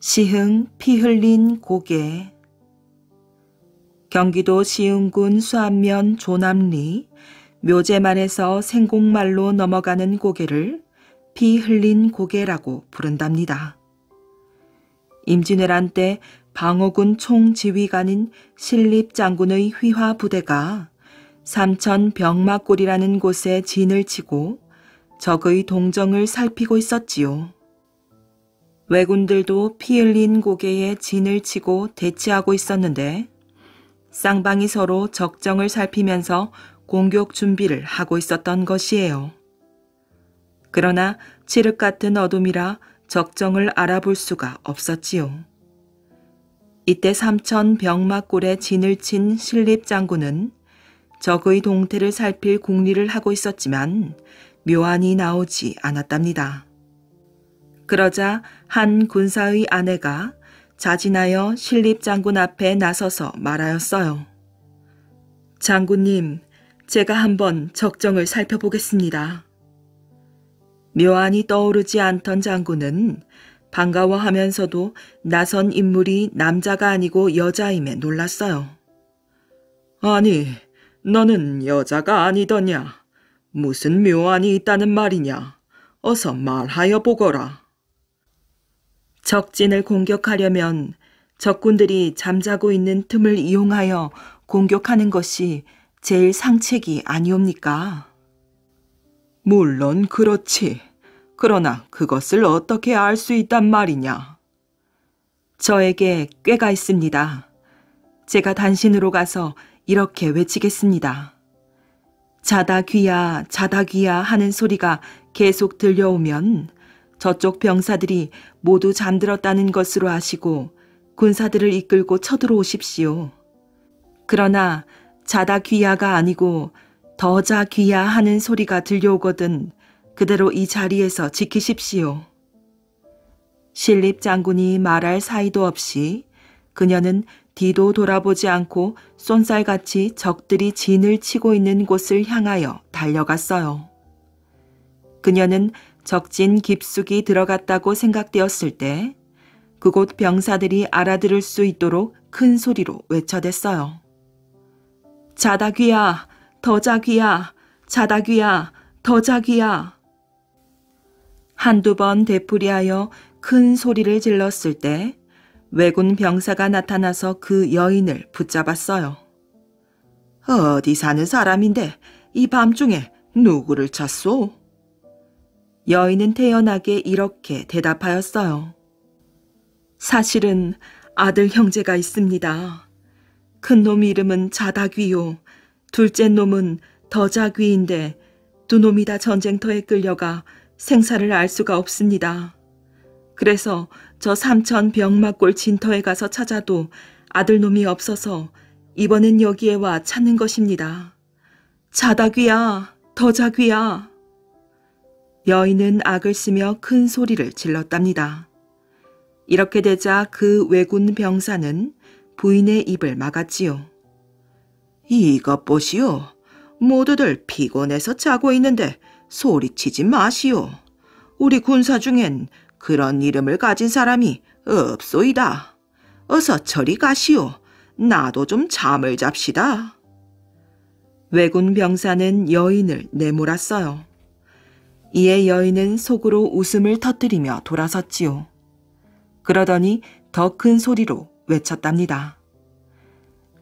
A: 시흥 피 흘린 고개. 경기도 시흥군 수안면 조남리 묘제만에서 생곡말로 넘어가는 고개를 피 흘린 고개라고 부른답니다. 임진왜란 때 방어군 총지휘관인 신립장군의 휘하 부대가 삼천 병마골이라는 곳에 진을 치고 적의 동정을 살피고 있었지요. 왜군들도 피 흘린 고개에 진을 치고 대치하고 있었는데 쌍방이 서로 적정을 살피면서 공격 준비를 하고 있었던 것이에요. 그러나 칠흑 같은 어둠이라 적정을 알아볼 수가 없었지요. 이때 삼천 병마골에 진을 친 신립장군은 적의 동태를 살필 궁리를 하고 있었지만 묘안이 나오지 않았답니다. 그러자 한 군사의 아내가 자진하여 신립장군 앞에 나서서 말하였어요. 장군님, 제가 한번 적정을 살펴보겠습니다. 묘안이 떠오르지 않던 장군은 반가워하면서도 나선 인물이 남자가 아니고 여자임에 놀랐어요.
B: 아니, 너는 여자가 아니더냐? 무슨 묘안이 있다는 말이냐? 어서 말하여 보거라.
A: 적진을 공격하려면 적군들이 잠자고 있는 틈을 이용하여 공격하는 것이 제일 상책이 아니옵니까?
B: 물론 그렇지. 그러나 그것을 어떻게 알 수 있단 말이냐?
A: 저에게 꾀가 있습니다. 제가 단신으로 가서 이렇게 외치겠습니다. 자다 귀야, 자다 귀야 하는 소리가 계속 들려오면 저쪽 병사들이 모두 잠들었다는 것으로 아시고 군사들을 이끌고 쳐들어오십시오. 그러나 자다 귀야가 아니고 더 자 귀야 하는 소리가 들려오거든 그대로 이 자리에서 지키십시오. 신립 장군이 말할 사이도 없이 그녀는 뒤도 돌아보지 않고 쏜살같이 적들이 진을 치고 있는 곳을 향하여 달려갔어요. 그녀는 적진 깊숙이 들어갔다고 생각되었을 때 그곳 병사들이 알아들을 수 있도록 큰 소리로 외쳐댔어요. 자다 귀야, 더 자 귀야, 자다 귀야, 더 자 귀야. 한두 번 되풀이하여 큰 소리를 질렀을 때 왜군 병사가 나타나서 그 여인을 붙잡았어요.
B: 어디 사는 사람인데 이 밤중에 누구를 찾소?
A: 여인은 태연하게 이렇게 대답하였어요. 사실은 아들 형제가 있습니다. 큰 놈 이름은 자다귀요. 둘째 놈은 더자귀인데 두 놈이 다 전쟁터에 끌려가 생사를 알 수가 없습니다. 그래서 저 삼천 병막골 진터에 가서 찾아도 아들놈이 없어서 이번엔 여기에 와 찾는 것입니다. 자다귀야, 더자귀야. 여인은 악을 쓰며 큰 소리를 질렀답니다. 이렇게 되자 그 왜군 병사는 부인의 입을 막았지요.
B: 이것 보시오. 모두들 피곤해서 자고 있는데 소리치지 마시오. 우리 군사 중엔 그런 이름을 가진 사람이 없소이다. 어서 저리 가시오. 나도 좀 잠을 잡시다.
A: 왜군 병사는 여인을 내몰았어요. 이에 여인은 속으로 웃음을 터뜨리며 돌아섰지요. 그러더니 더 큰 소리로 외쳤답니다.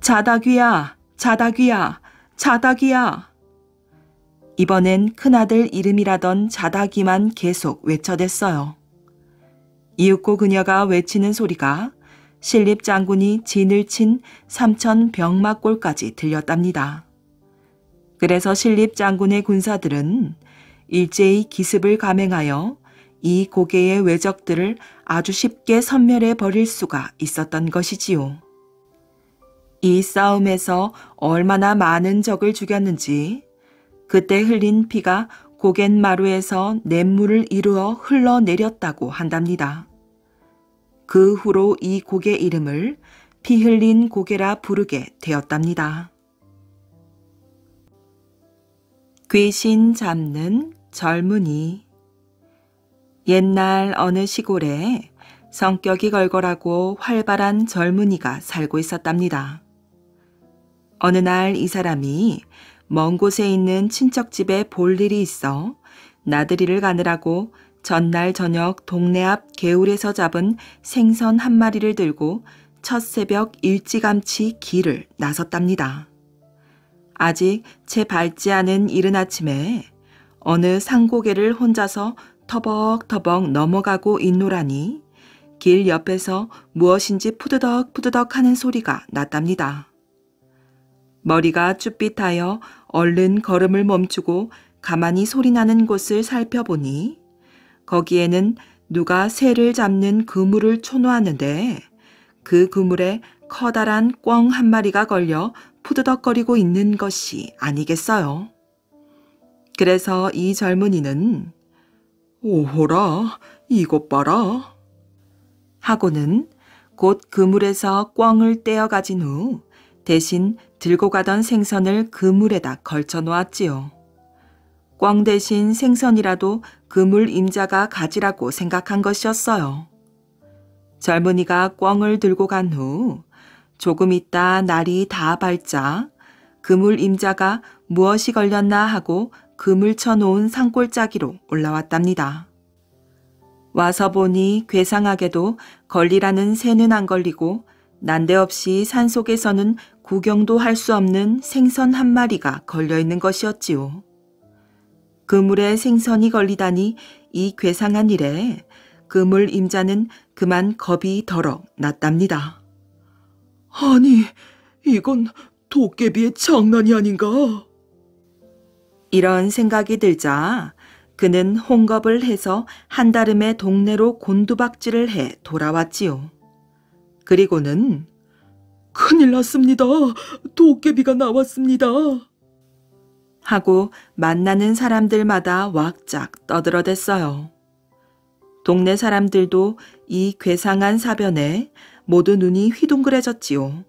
A: 자다귀야, 자다귀야, 자다귀야. 이번엔 큰아들 이름이라던 자다귀만 계속 외쳐댔어요. 이윽고 그녀가 외치는 소리가 신립 장군이 진을 친 삼천 병막골까지 들렸답니다. 그래서 신립 장군의 군사들은 일제히 기습을 감행하여 이 고개의 왜적들을 아주 쉽게 섬멸해 버릴 수가 있었던 것이지요. 이 싸움에서 얼마나 많은 적을 죽였는지 그때 흘린 피가 고갯마루에서 냇물을 이루어 흘러내렸다고 한답니다. 그 후로 이 고개 이름을 피 흘린 고개라 부르게 되었답니다. 귀신 잡는 젊은이. 옛날 어느 시골에 성격이 걸걸하고 활발한 젊은이가 살고 있었답니다. 어느 날 이 사람이 먼 곳에 있는 친척집에 볼 일이 있어 나들이를 가느라고 전날 저녁 동네 앞 개울에서 잡은 생선 한 마리를 들고 첫 새벽 일찌감치 길을 나섰답니다. 아직 채 밝지 않은 이른 아침에 어느 산고개를 혼자서 터벅터벅 넘어가고 있노라니 길 옆에서 무엇인지 푸드덕푸드덕 하는 소리가 났답니다. 머리가 쭈삣하여 얼른 걸음을 멈추고 가만히 소리나는 곳을 살펴보니 거기에는 누가 새를 잡는 그물을 쳐놓았는데 그 그물에 커다란 꿩 한 마리가 걸려 푸드덕거리고 있는 것이 아니겠어요. 그래서 이 젊은이는
B: 오호라, 이것 봐라.
A: 하고는 곧 그물에서 꿩을 떼어 가진 후 대신 들고 가던 생선을 그물에다 걸쳐 놓았지요. 꿩 대신 생선이라도 그물 임자가 가지라고 생각한 것이었어요. 젊은이가 꿩을 들고 간 후 조금 있다 날이 다 밝자 그물 임자가 무엇이 걸렸나 하고 그물 쳐놓은 산골짜기로 올라왔답니다. 와서 보니 괴상하게도 걸리라는 새는 안 걸리고 난데없이 산속에서는 구경도 할 수 없는 생선 한 마리가 걸려있는 것이었지요. 그물에 생선이 걸리다니 이 괴상한 일에 그물 임자는 그만 겁이 덜어 났답니다.
B: 아니, 이건 도깨비의 장난이 아닌가?
A: 이런 생각이 들자 그는 홍겁을 해서 한달음에 동네로 곤두박질을 해 돌아왔지요. 그리고는
B: 큰일 났습니다. 도깨비가 나왔습니다.
A: 하고 만나는 사람들마다 왁작 떠들어댔어요. 동네 사람들도 이 괴상한 사변에 모두 눈이 휘둥그레졌지요.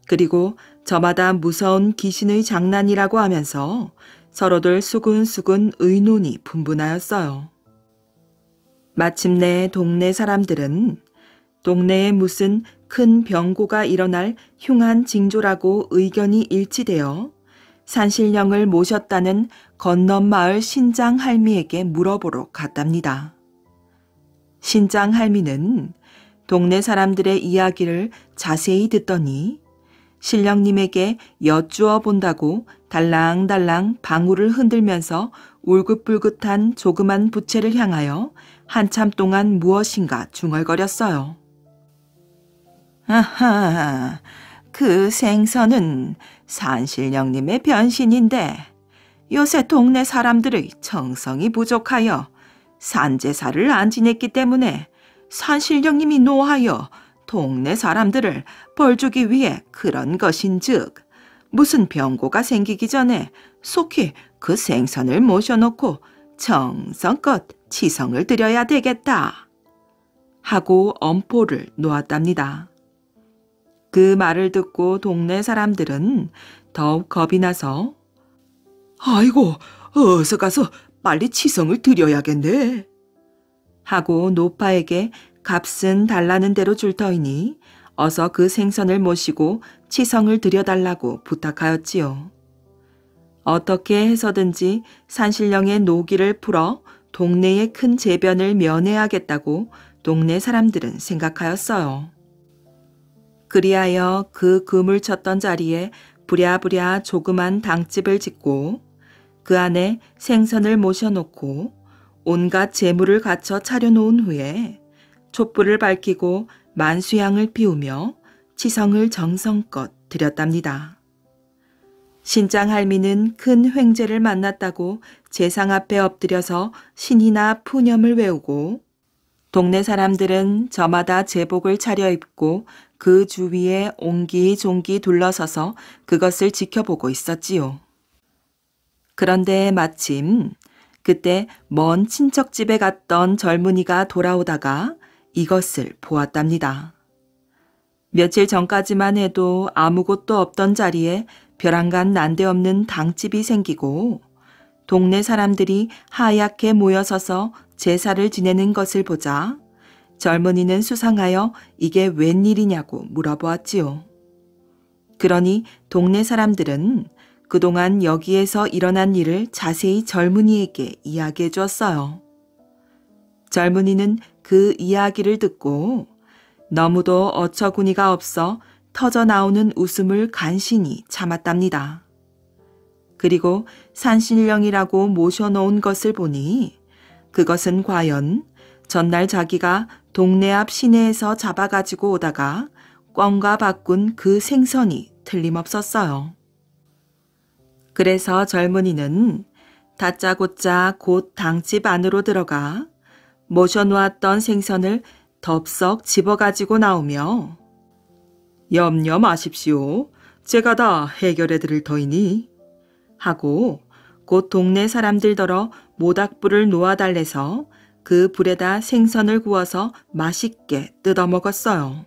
A: 그리고 저마다 무서운 귀신의 장난이라고 하면서 서로들 수근수근 의논이 분분하였어요. 마침내 동네 사람들은 동네에 무슨 큰 병고가 일어날 흉한 징조라고 의견이 일치되어 산신령을 모셨다는 건넌 마을 신장 할미에게 물어보러 갔답니다. 신장 할미는 동네 사람들의 이야기를 자세히 듣더니 신령님에게 여쭈어 본다고 달랑달랑 방울을 흔들면서 울긋불긋한 조그만 부채를 향하여 한참 동안 무엇인가 중얼거렸어요. 아하, 그 생선은 산신령님의 변신인데 요새 동네 사람들의 정성이 부족하여 산제사를 안 지냈기 때문에 산신령님이 노하여 동네 사람들을 벌주기 위해 그런 것인즉 무슨 병고가 생기기 전에 속히 그 생선을 모셔놓고 정성껏 치성을 드려야 되겠다 하고 엄포를 놓았답니다. 그 말을 듣고 동네 사람들은 더욱 겁이 나서
B: 아이고, 어서 가서 빨리 치성을 드려야겠네.
A: 하고 노파에게 값은 달라는 대로 줄 터이니 어서 그 생선을 모시고 치성을 드려달라고 부탁하였지요. 어떻게 해서든지 산신령의 노기를 풀어 동네의 큰 재변을 면해야겠다고 동네 사람들은 생각하였어요. 그리하여 그 그물 쳤던 자리에 부랴부랴 조그만 당집을 짓고 그 안에 생선을 모셔놓고 온갖 재물을 갖춰 차려놓은 후에 촛불을 밝히고 만수향을 피우며 치성을 정성껏 드렸답니다. 신장 할미는 큰 횡재를 만났다고 재상 앞에 엎드려서 신이나 푸념을 외우고 동네 사람들은 저마다 제복을 차려입고 그 주위에 옹기종기 둘러서서 그것을 지켜보고 있었지요. 그런데 마침 그때 먼 친척집에 갔던 젊은이가 돌아오다가 이것을 보았답니다. 며칠 전까지만 해도 아무것도 없던 자리에 벼랑간 난데없는 당집이 생기고 동네 사람들이 하얗게 모여서서 제사를 지내는 것을 보자 젊은이는 수상하여 이게 웬일이냐고 물어보았지요. 그러니 동네 사람들은 그동안 여기에서 일어난 일을 자세히 젊은이에게 이야기해 주었어요. 젊은이는 그 이야기를 듣고 너무도 어처구니가 없어 터져 나오는 웃음을 간신히 참았답니다. 그리고 산신령이라고 모셔놓은 것을 보니 그것은 과연 전날 자기가 동네 앞 시내에서 잡아가지고 오다가 꿩과 바꾼 그 생선이 틀림없었어요. 그래서 젊은이는 다짜고짜 곧 당집 안으로 들어가 모셔놓았던 생선을 덥석 집어가지고 나오며 염려 마십시오. 제가 다 해결해 드릴 터이니 하고 곧 동네 사람들더러 모닥불을 놓아달래서 그 불에다 생선을 구워서 맛있게 뜯어먹었어요.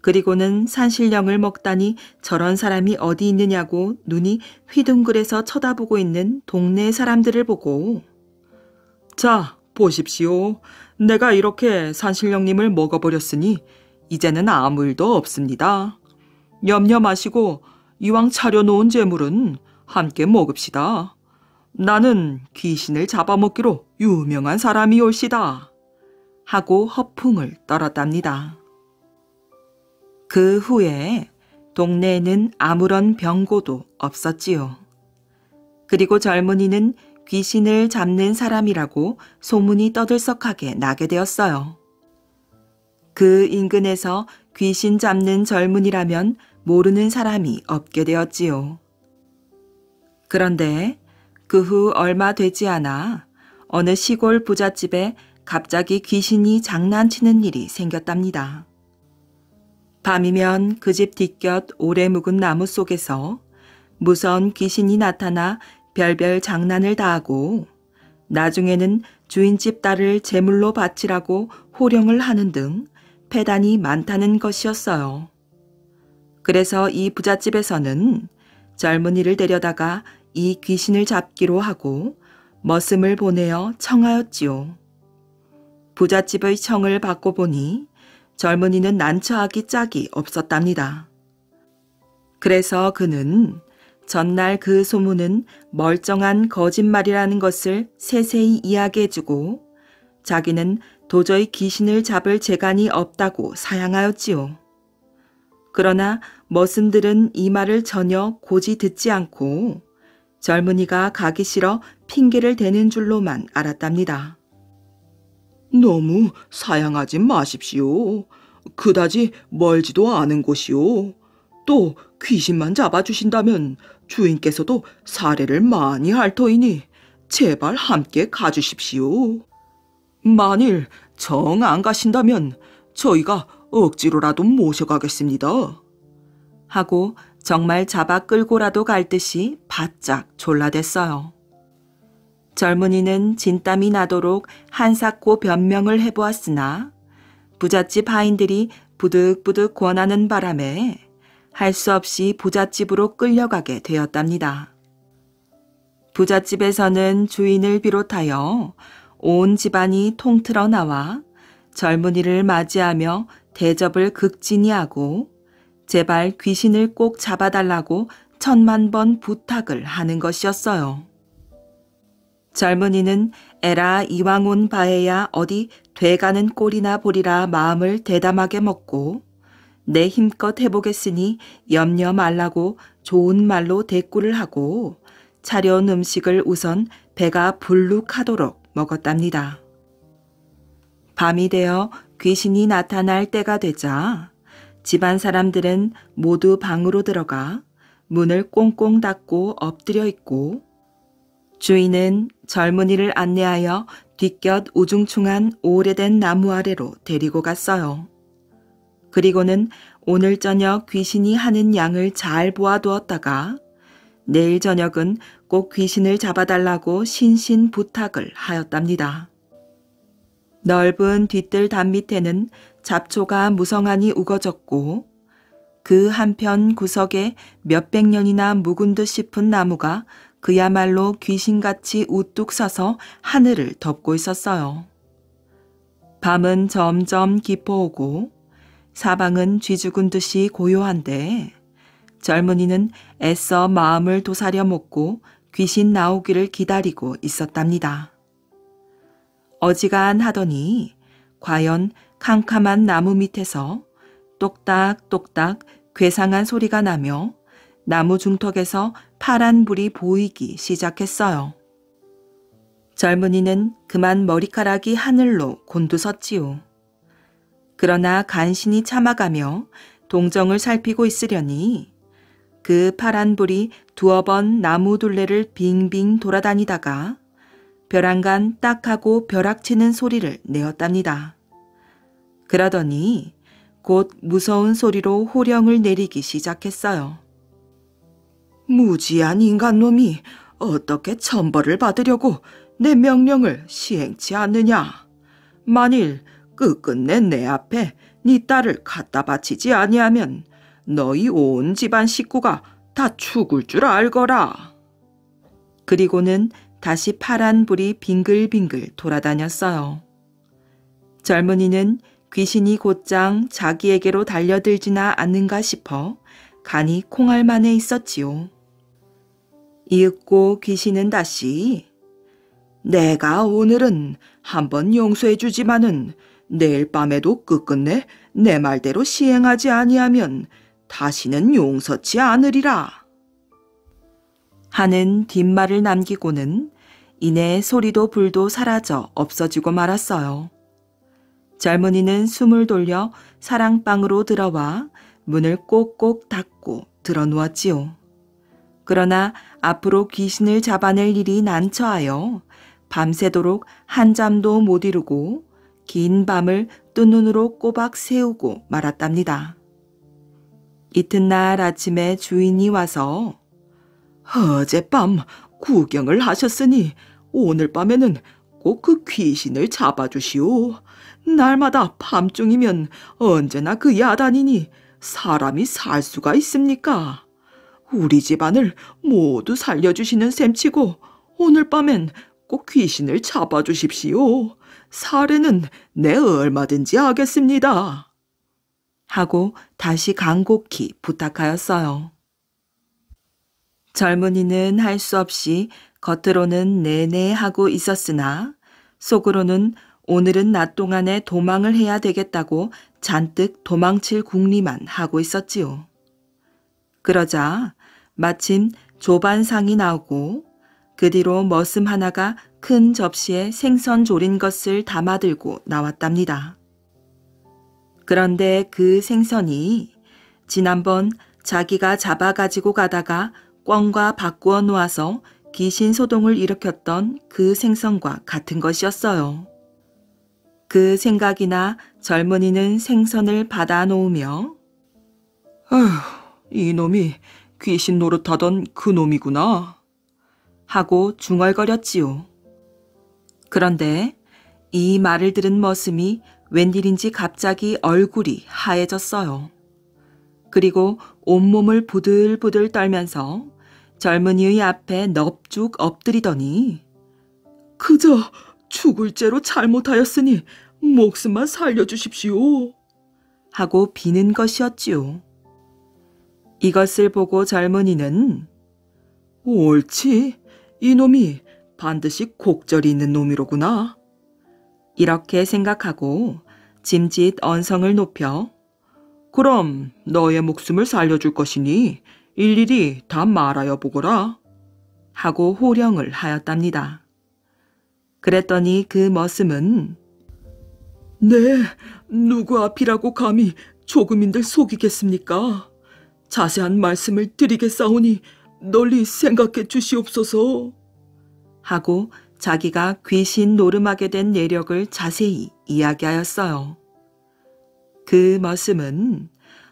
A: 그리고는 산신령을 먹다니 저런 사람이 어디 있느냐고 눈이 휘둥그레서 쳐다보고 있는 동네 사람들을 보고 자, 보십시오. 내가 이렇게 산신령님을 먹어버렸으니 이제는 아무 일도 없습니다. 염려 마시고 이왕 차려놓은 재물은 함께 먹읍시다. 나는 귀신을 잡아먹기로 유명한 사람이 올시다. 하고 허풍을 떨었답니다. 그 후에 동네에는 아무런 병고도 없었지요. 그리고 젊은이는 귀신을 잡는 사람이라고 소문이 떠들썩하게 나게 되었어요. 그 인근에서 귀신 잡는 젊은이라면 모르는 사람이 없게 되었지요. 그런데 그 후 얼마 되지 않아 어느 시골 부잣집에 갑자기 귀신이 장난치는 일이 생겼답니다. 밤이면 그 집 뒷곁 오래 묵은 나무 속에서 무서운 귀신이 나타나 별별 장난을 다하고 나중에는 주인집 딸을 제물로 바치라고 호령을 하는 등 폐단이 많다는 것이었어요. 그래서 이 부잣집에서는 젊은이를 데려다가 이 귀신을 잡기로 하고 머슴을 보내어 청하였지요. 부잣집의 청을 받고 보니 젊은이는 난처하기 짝이 없었답니다. 그래서 그는 전날 그 소문은 멀쩡한 거짓말이라는 것을 세세히 이야기해주고 자기는 도저히 귀신을 잡을 재간이 없다고 사양하였지요. 그러나 머슴들은 이 말을 전혀 고지 듣지 않고 젊은이가 가기 싫어 핑계를 대는 줄로만 알았답니다.
B: 너무 사양하지 마십시오. 그다지 멀지도 않은 곳이오. 또 귀신만 잡아주신다면 주인께서도 사례를 많이 할 터이니 제발 함께 가주십시오. 만일 정 안 가신다면 저희가 억지로라도 모셔가겠습니다.
A: 하고 정말 잡아 끌고라도 갈 듯이 바짝 졸라댔어요. 젊은이는 진땀이 나도록 한사코 변명을 해보았으나 부잣집 하인들이 부득부득 권하는 바람에 할 수 없이 부잣집으로 끌려가게 되었답니다. 부잣집에서는 주인을 비롯하여 온 집안이 통틀어 나와 젊은이를 맞이하며 대접을 극진히하고 제발 귀신을 꼭 잡아달라고 10,000번 부탁을 하는 것이었어요. 젊은이는 에라 이왕 온 바에야 어디 돼가는 꼴이나 보리라 마음을 대담하게 먹고 내 힘껏 해보겠으니 염려 말라고 좋은 말로 대꾸를 하고 차려온 음식을 우선 배가 불룩하도록 먹었답니다. 밤이 되어 귀신이 나타날 때가 되자 집안 사람들은 모두 방으로 들어가 문을 꽁꽁 닫고 엎드려 있고 주인은 젊은이를 안내하여 뒷곁 우중충한 오래된 나무 아래로 데리고 갔어요. 그리고는 오늘 저녁 귀신이 하는 양을 잘 보아두었다가 내일 저녁은 꼭 귀신을 잡아달라고 신신 부탁을 하였답니다. 넓은 뒤뜰 담 밑에는 잡초가 무성하니 우거졌고 그 한편 구석에 몇백 년이나 묵은 듯 싶은 나무가 그야말로 귀신같이 우뚝 서서 하늘을 덮고 있었어요. 밤은 점점 깊어오고 사방은 쥐죽은 듯이 고요한데 젊은이는 애써 마음을 도사려 먹고 귀신 나오기를 기다리고 있었답니다. 어지간하더니 과연 캄캄한 나무 밑에서 똑딱똑딱 괴상한 소리가 나며 나무 중턱에서 파란 불이 보이기 시작했어요. 젊은이는 그만 머리카락이 하늘로 곤두섰지요. 그러나 간신히 참아가며 동정을 살피고 있으려니 그 파란 불이 두어 번 나무 둘레를 빙빙 돌아다니다가 벼랑간 딱 하고 벼락치는 소리를 내었답니다. 그러더니 곧 무서운 소리로 호령을 내리기 시작했어요.
B: 무지한 인간놈이 어떻게 천벌을 받으려고 내 명령을 시행치 않느냐. 만일 끝끝내 내 앞에 네 딸을 갖다 바치지 아니하면 너희 온 집안 식구가 다 죽을 줄 알거라.
A: 그리고는 다시 파란 불이 빙글빙글 돌아다녔어요. 젊은이는 귀신이 곧장 자기에게로 달려들지나 않는가 싶어 간이 콩알만해 있었지요. 이윽고 귀신은 다시
B: 내가 오늘은 한번 용서해 주지만은 내일 밤에도 끝끝내 내 말대로 시행하지 아니하면 다시는 용서치 않으리라.
A: 하는 뒷말을 남기고는 이내 소리도 불도 사라져 없어지고 말았어요. 젊은이는 숨을 돌려 사랑방으로 들어와 문을 꼭꼭 닫고 드러누웠지요. 그러나 앞으로 귀신을 잡아낼 일이 난처하여 밤새도록 한잠도 못 이루고 긴 밤을 뜬 눈으로 꼬박 새우고 말았답니다. 이튿날 아침에 주인이 와서
B: 어젯밤 구경을 하셨으니 오늘 밤에는 꼭 그 귀신을 잡아주시오. 날마다 밤중이면 언제나 그 야단이니 사람이 살 수가 있습니까? 우리 집안을 모두 살려주시는 셈치고 오늘 밤엔 꼭 귀신을 잡아주십시오. 사례는 내 얼마든지 하겠습니다.
A: 하고 다시 간곡히 부탁하였어요. 젊은이는 할 수 없이 겉으로는 네네 하고 있었으나 속으로는 오늘은 낮 동안에 도망을 해야 되겠다고 잔뜩 도망칠 궁리만 하고 있었지요. 그러자 마침 조반상이 나오고 그 뒤로 머슴 하나가 큰 접시에 생선 조린 것을 담아들고 나왔답니다. 그런데 그 생선이 지난번 자기가 잡아가지고 가다가 꿩과 바꾸어 놓아서 귀신 소동을 일으켰던 그 생선과 같은 것이었어요. 그 생각이나 젊은이는 생선을 받아 놓으며
B: 아휴, 이놈이 귀신 노릇하던 그 놈이구나
A: 하고 중얼거렸지요. 그런데 이 말을 들은 머슴이 웬일인지 갑자기 얼굴이 하얘졌어요. 그리고 온몸을 부들부들 떨면서 젊은이의 앞에 넙죽 엎드리더니
B: 그저 죽을 죄로 잘못하였으니 목숨만 살려주십시오.
A: 하고 비는 것이었지요. 이것을 보고 젊은이는
B: 옳지, 이놈이 반드시 곡절이 있는 놈이로구나.
A: 이렇게 생각하고 짐짓 언성을 높여
B: 그럼 너의 목숨을 살려줄 것이니 일일이 다 말하여 보거라.
A: 하고 호령을 하였답니다. 그랬더니 그 머슴은
B: 네, 누구 앞이라고 감히 조금인들 속이겠습니까? 자세한 말씀을 드리겠사오니 널리 생각해 주시옵소서.
A: 하고 자기가 귀신 노름하게 된 내력을 자세히 이야기하였어요. 그 머슴은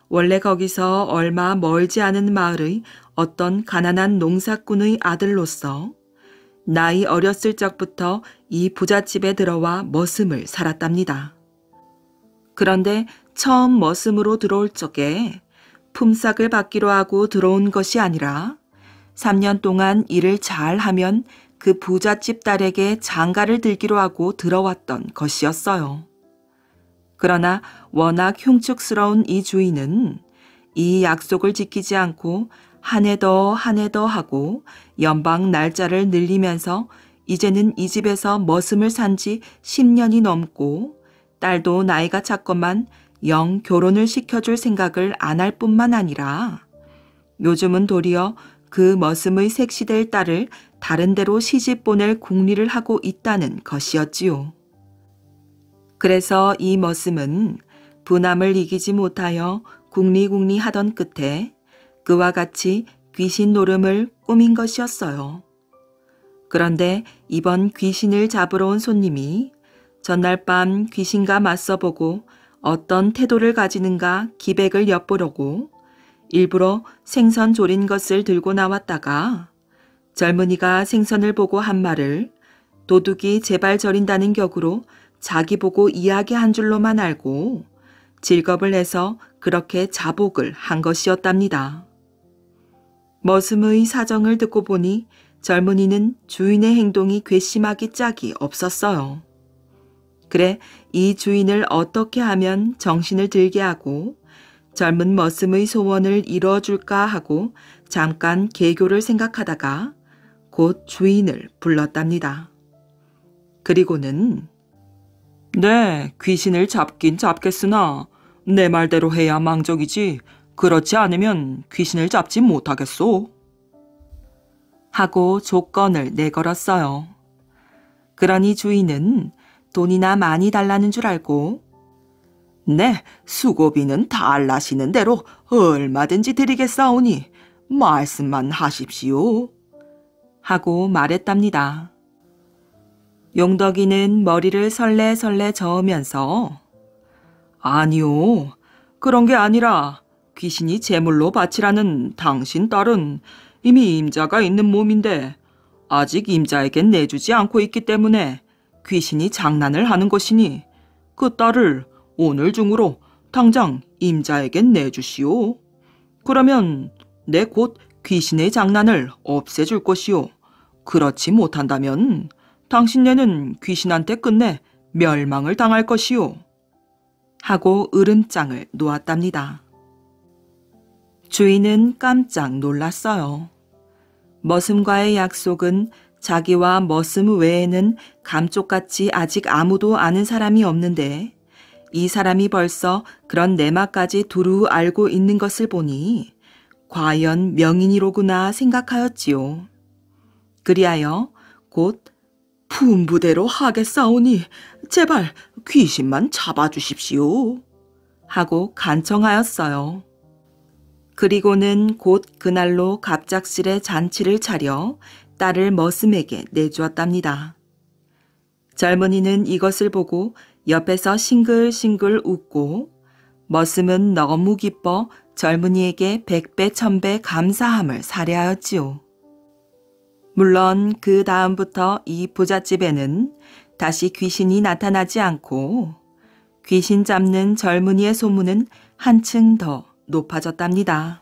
A: 원래 거기서 얼마 멀지 않은 마을의 어떤 가난한 농사꾼의 아들로서 나이 어렸을 적부터 이 부잣집에 들어와 머슴을 살았답니다. 그런데 처음 머슴으로 들어올 적에 품삯을 받기로 하고 들어온 것이 아니라 3년 동안 일을 잘하면 그 부잣집 딸에게 장가를 들기로 하고 들어왔던 것이었어요. 그러나 워낙 흉측스러운 이 주인은 이 약속을 지키지 않고 한 해 더 한 해 더 하고 연방 날짜를 늘리면서 이제는 이 집에서 머슴을 산 지 10년이 넘고 딸도 나이가 찼건만 영 결혼을 시켜줄 생각을 안 할 뿐만 아니라 요즘은 도리어 그 머슴의 색시될 딸을 다른 데로 시집 보낼 궁리를 하고 있다는 것이었지요. 그래서 이 머슴은 분함을 이기지 못하여 궁리궁리 하던 끝에 그와 같이 귀신 노름을 꾸민 것이었어요. 그런데 이번 귀신을 잡으러 온 손님이 전날 밤 귀신과 맞서보고 어떤 태도를 가지는가 기백을 엿보려고 일부러 생선 조린 것을 들고 나왔다가 젊은이가 생선을 보고 한 말을 도둑이 제발 저린다는 격으로 자기 보고 이야기한 줄로만 알고 질겁을 해서 그렇게 자복을 한 것이었답니다. 머슴의 사정을 듣고 보니 젊은이는 주인의 행동이 괘씸하기 짝이 없었어요. 그래 이 주인을 어떻게 하면 정신을 들게 하고 젊은 머슴의 소원을 이뤄줄까 하고 잠깐 계교를 생각하다가 곧 주인을 불렀답니다. 그리고는
B: 네, 귀신을 잡긴 잡겠으나 내 말대로 해야 망정이지 그렇지 않으면 귀신을 잡지 못하겠소.
A: 하고 조건을 내걸었어요. 그러니 주인은 돈이나 많이 달라는 줄 알고
B: 네, 수고비는 달라시는 대로 얼마든지 드리겠사오니 말씀만 하십시오.
A: 하고 말했답니다. 용덕이는 머리를 설레설레 저으면서
B: 아니요, 그런 게 아니라 귀신이 제물로 바치라는 당신 딸은 이미 임자가 있는 몸인데 아직 임자에겐 내주지 않고 있기 때문에 귀신이 장난을 하는 것이니 그 딸을 오늘 중으로 당장 임자에겐 내주시오. 그러면 내 곧 귀신의 장난을 없애줄 것이오. 그렇지 못한다면 당신네는 귀신한테 끝내 멸망을 당할 것이오.
A: 하고 으름장을 놓았답니다. 주인은 깜짝 놀랐어요. 머슴과의 약속은 자기와 머슴 외에는 감쪽같이 아직 아무도 아는 사람이 없는데 이 사람이 벌써 그런 내막까지 두루 알고 있는 것을 보니 과연 명인이로구나 생각하였지요. 그리하여 곧
B: 분부대로 하겠사오니 제발 귀신만 잡아주십시오.
A: 하고 간청하였어요. 그리고는 곧 그날로 갑작스레 잔치를 차려 딸을 머슴에게 내주었답니다. 젊은이는 이것을 보고 옆에서 싱글싱글 웃고 머슴은 너무 기뻐 젊은이에게 100배 1000배 감사함을 사려하였지요. 물론 그 다음부터 이 부잣집에는 다시 귀신이 나타나지 않고 귀신 잡는 젊은이의 소문은 한층 더 높아졌답니다.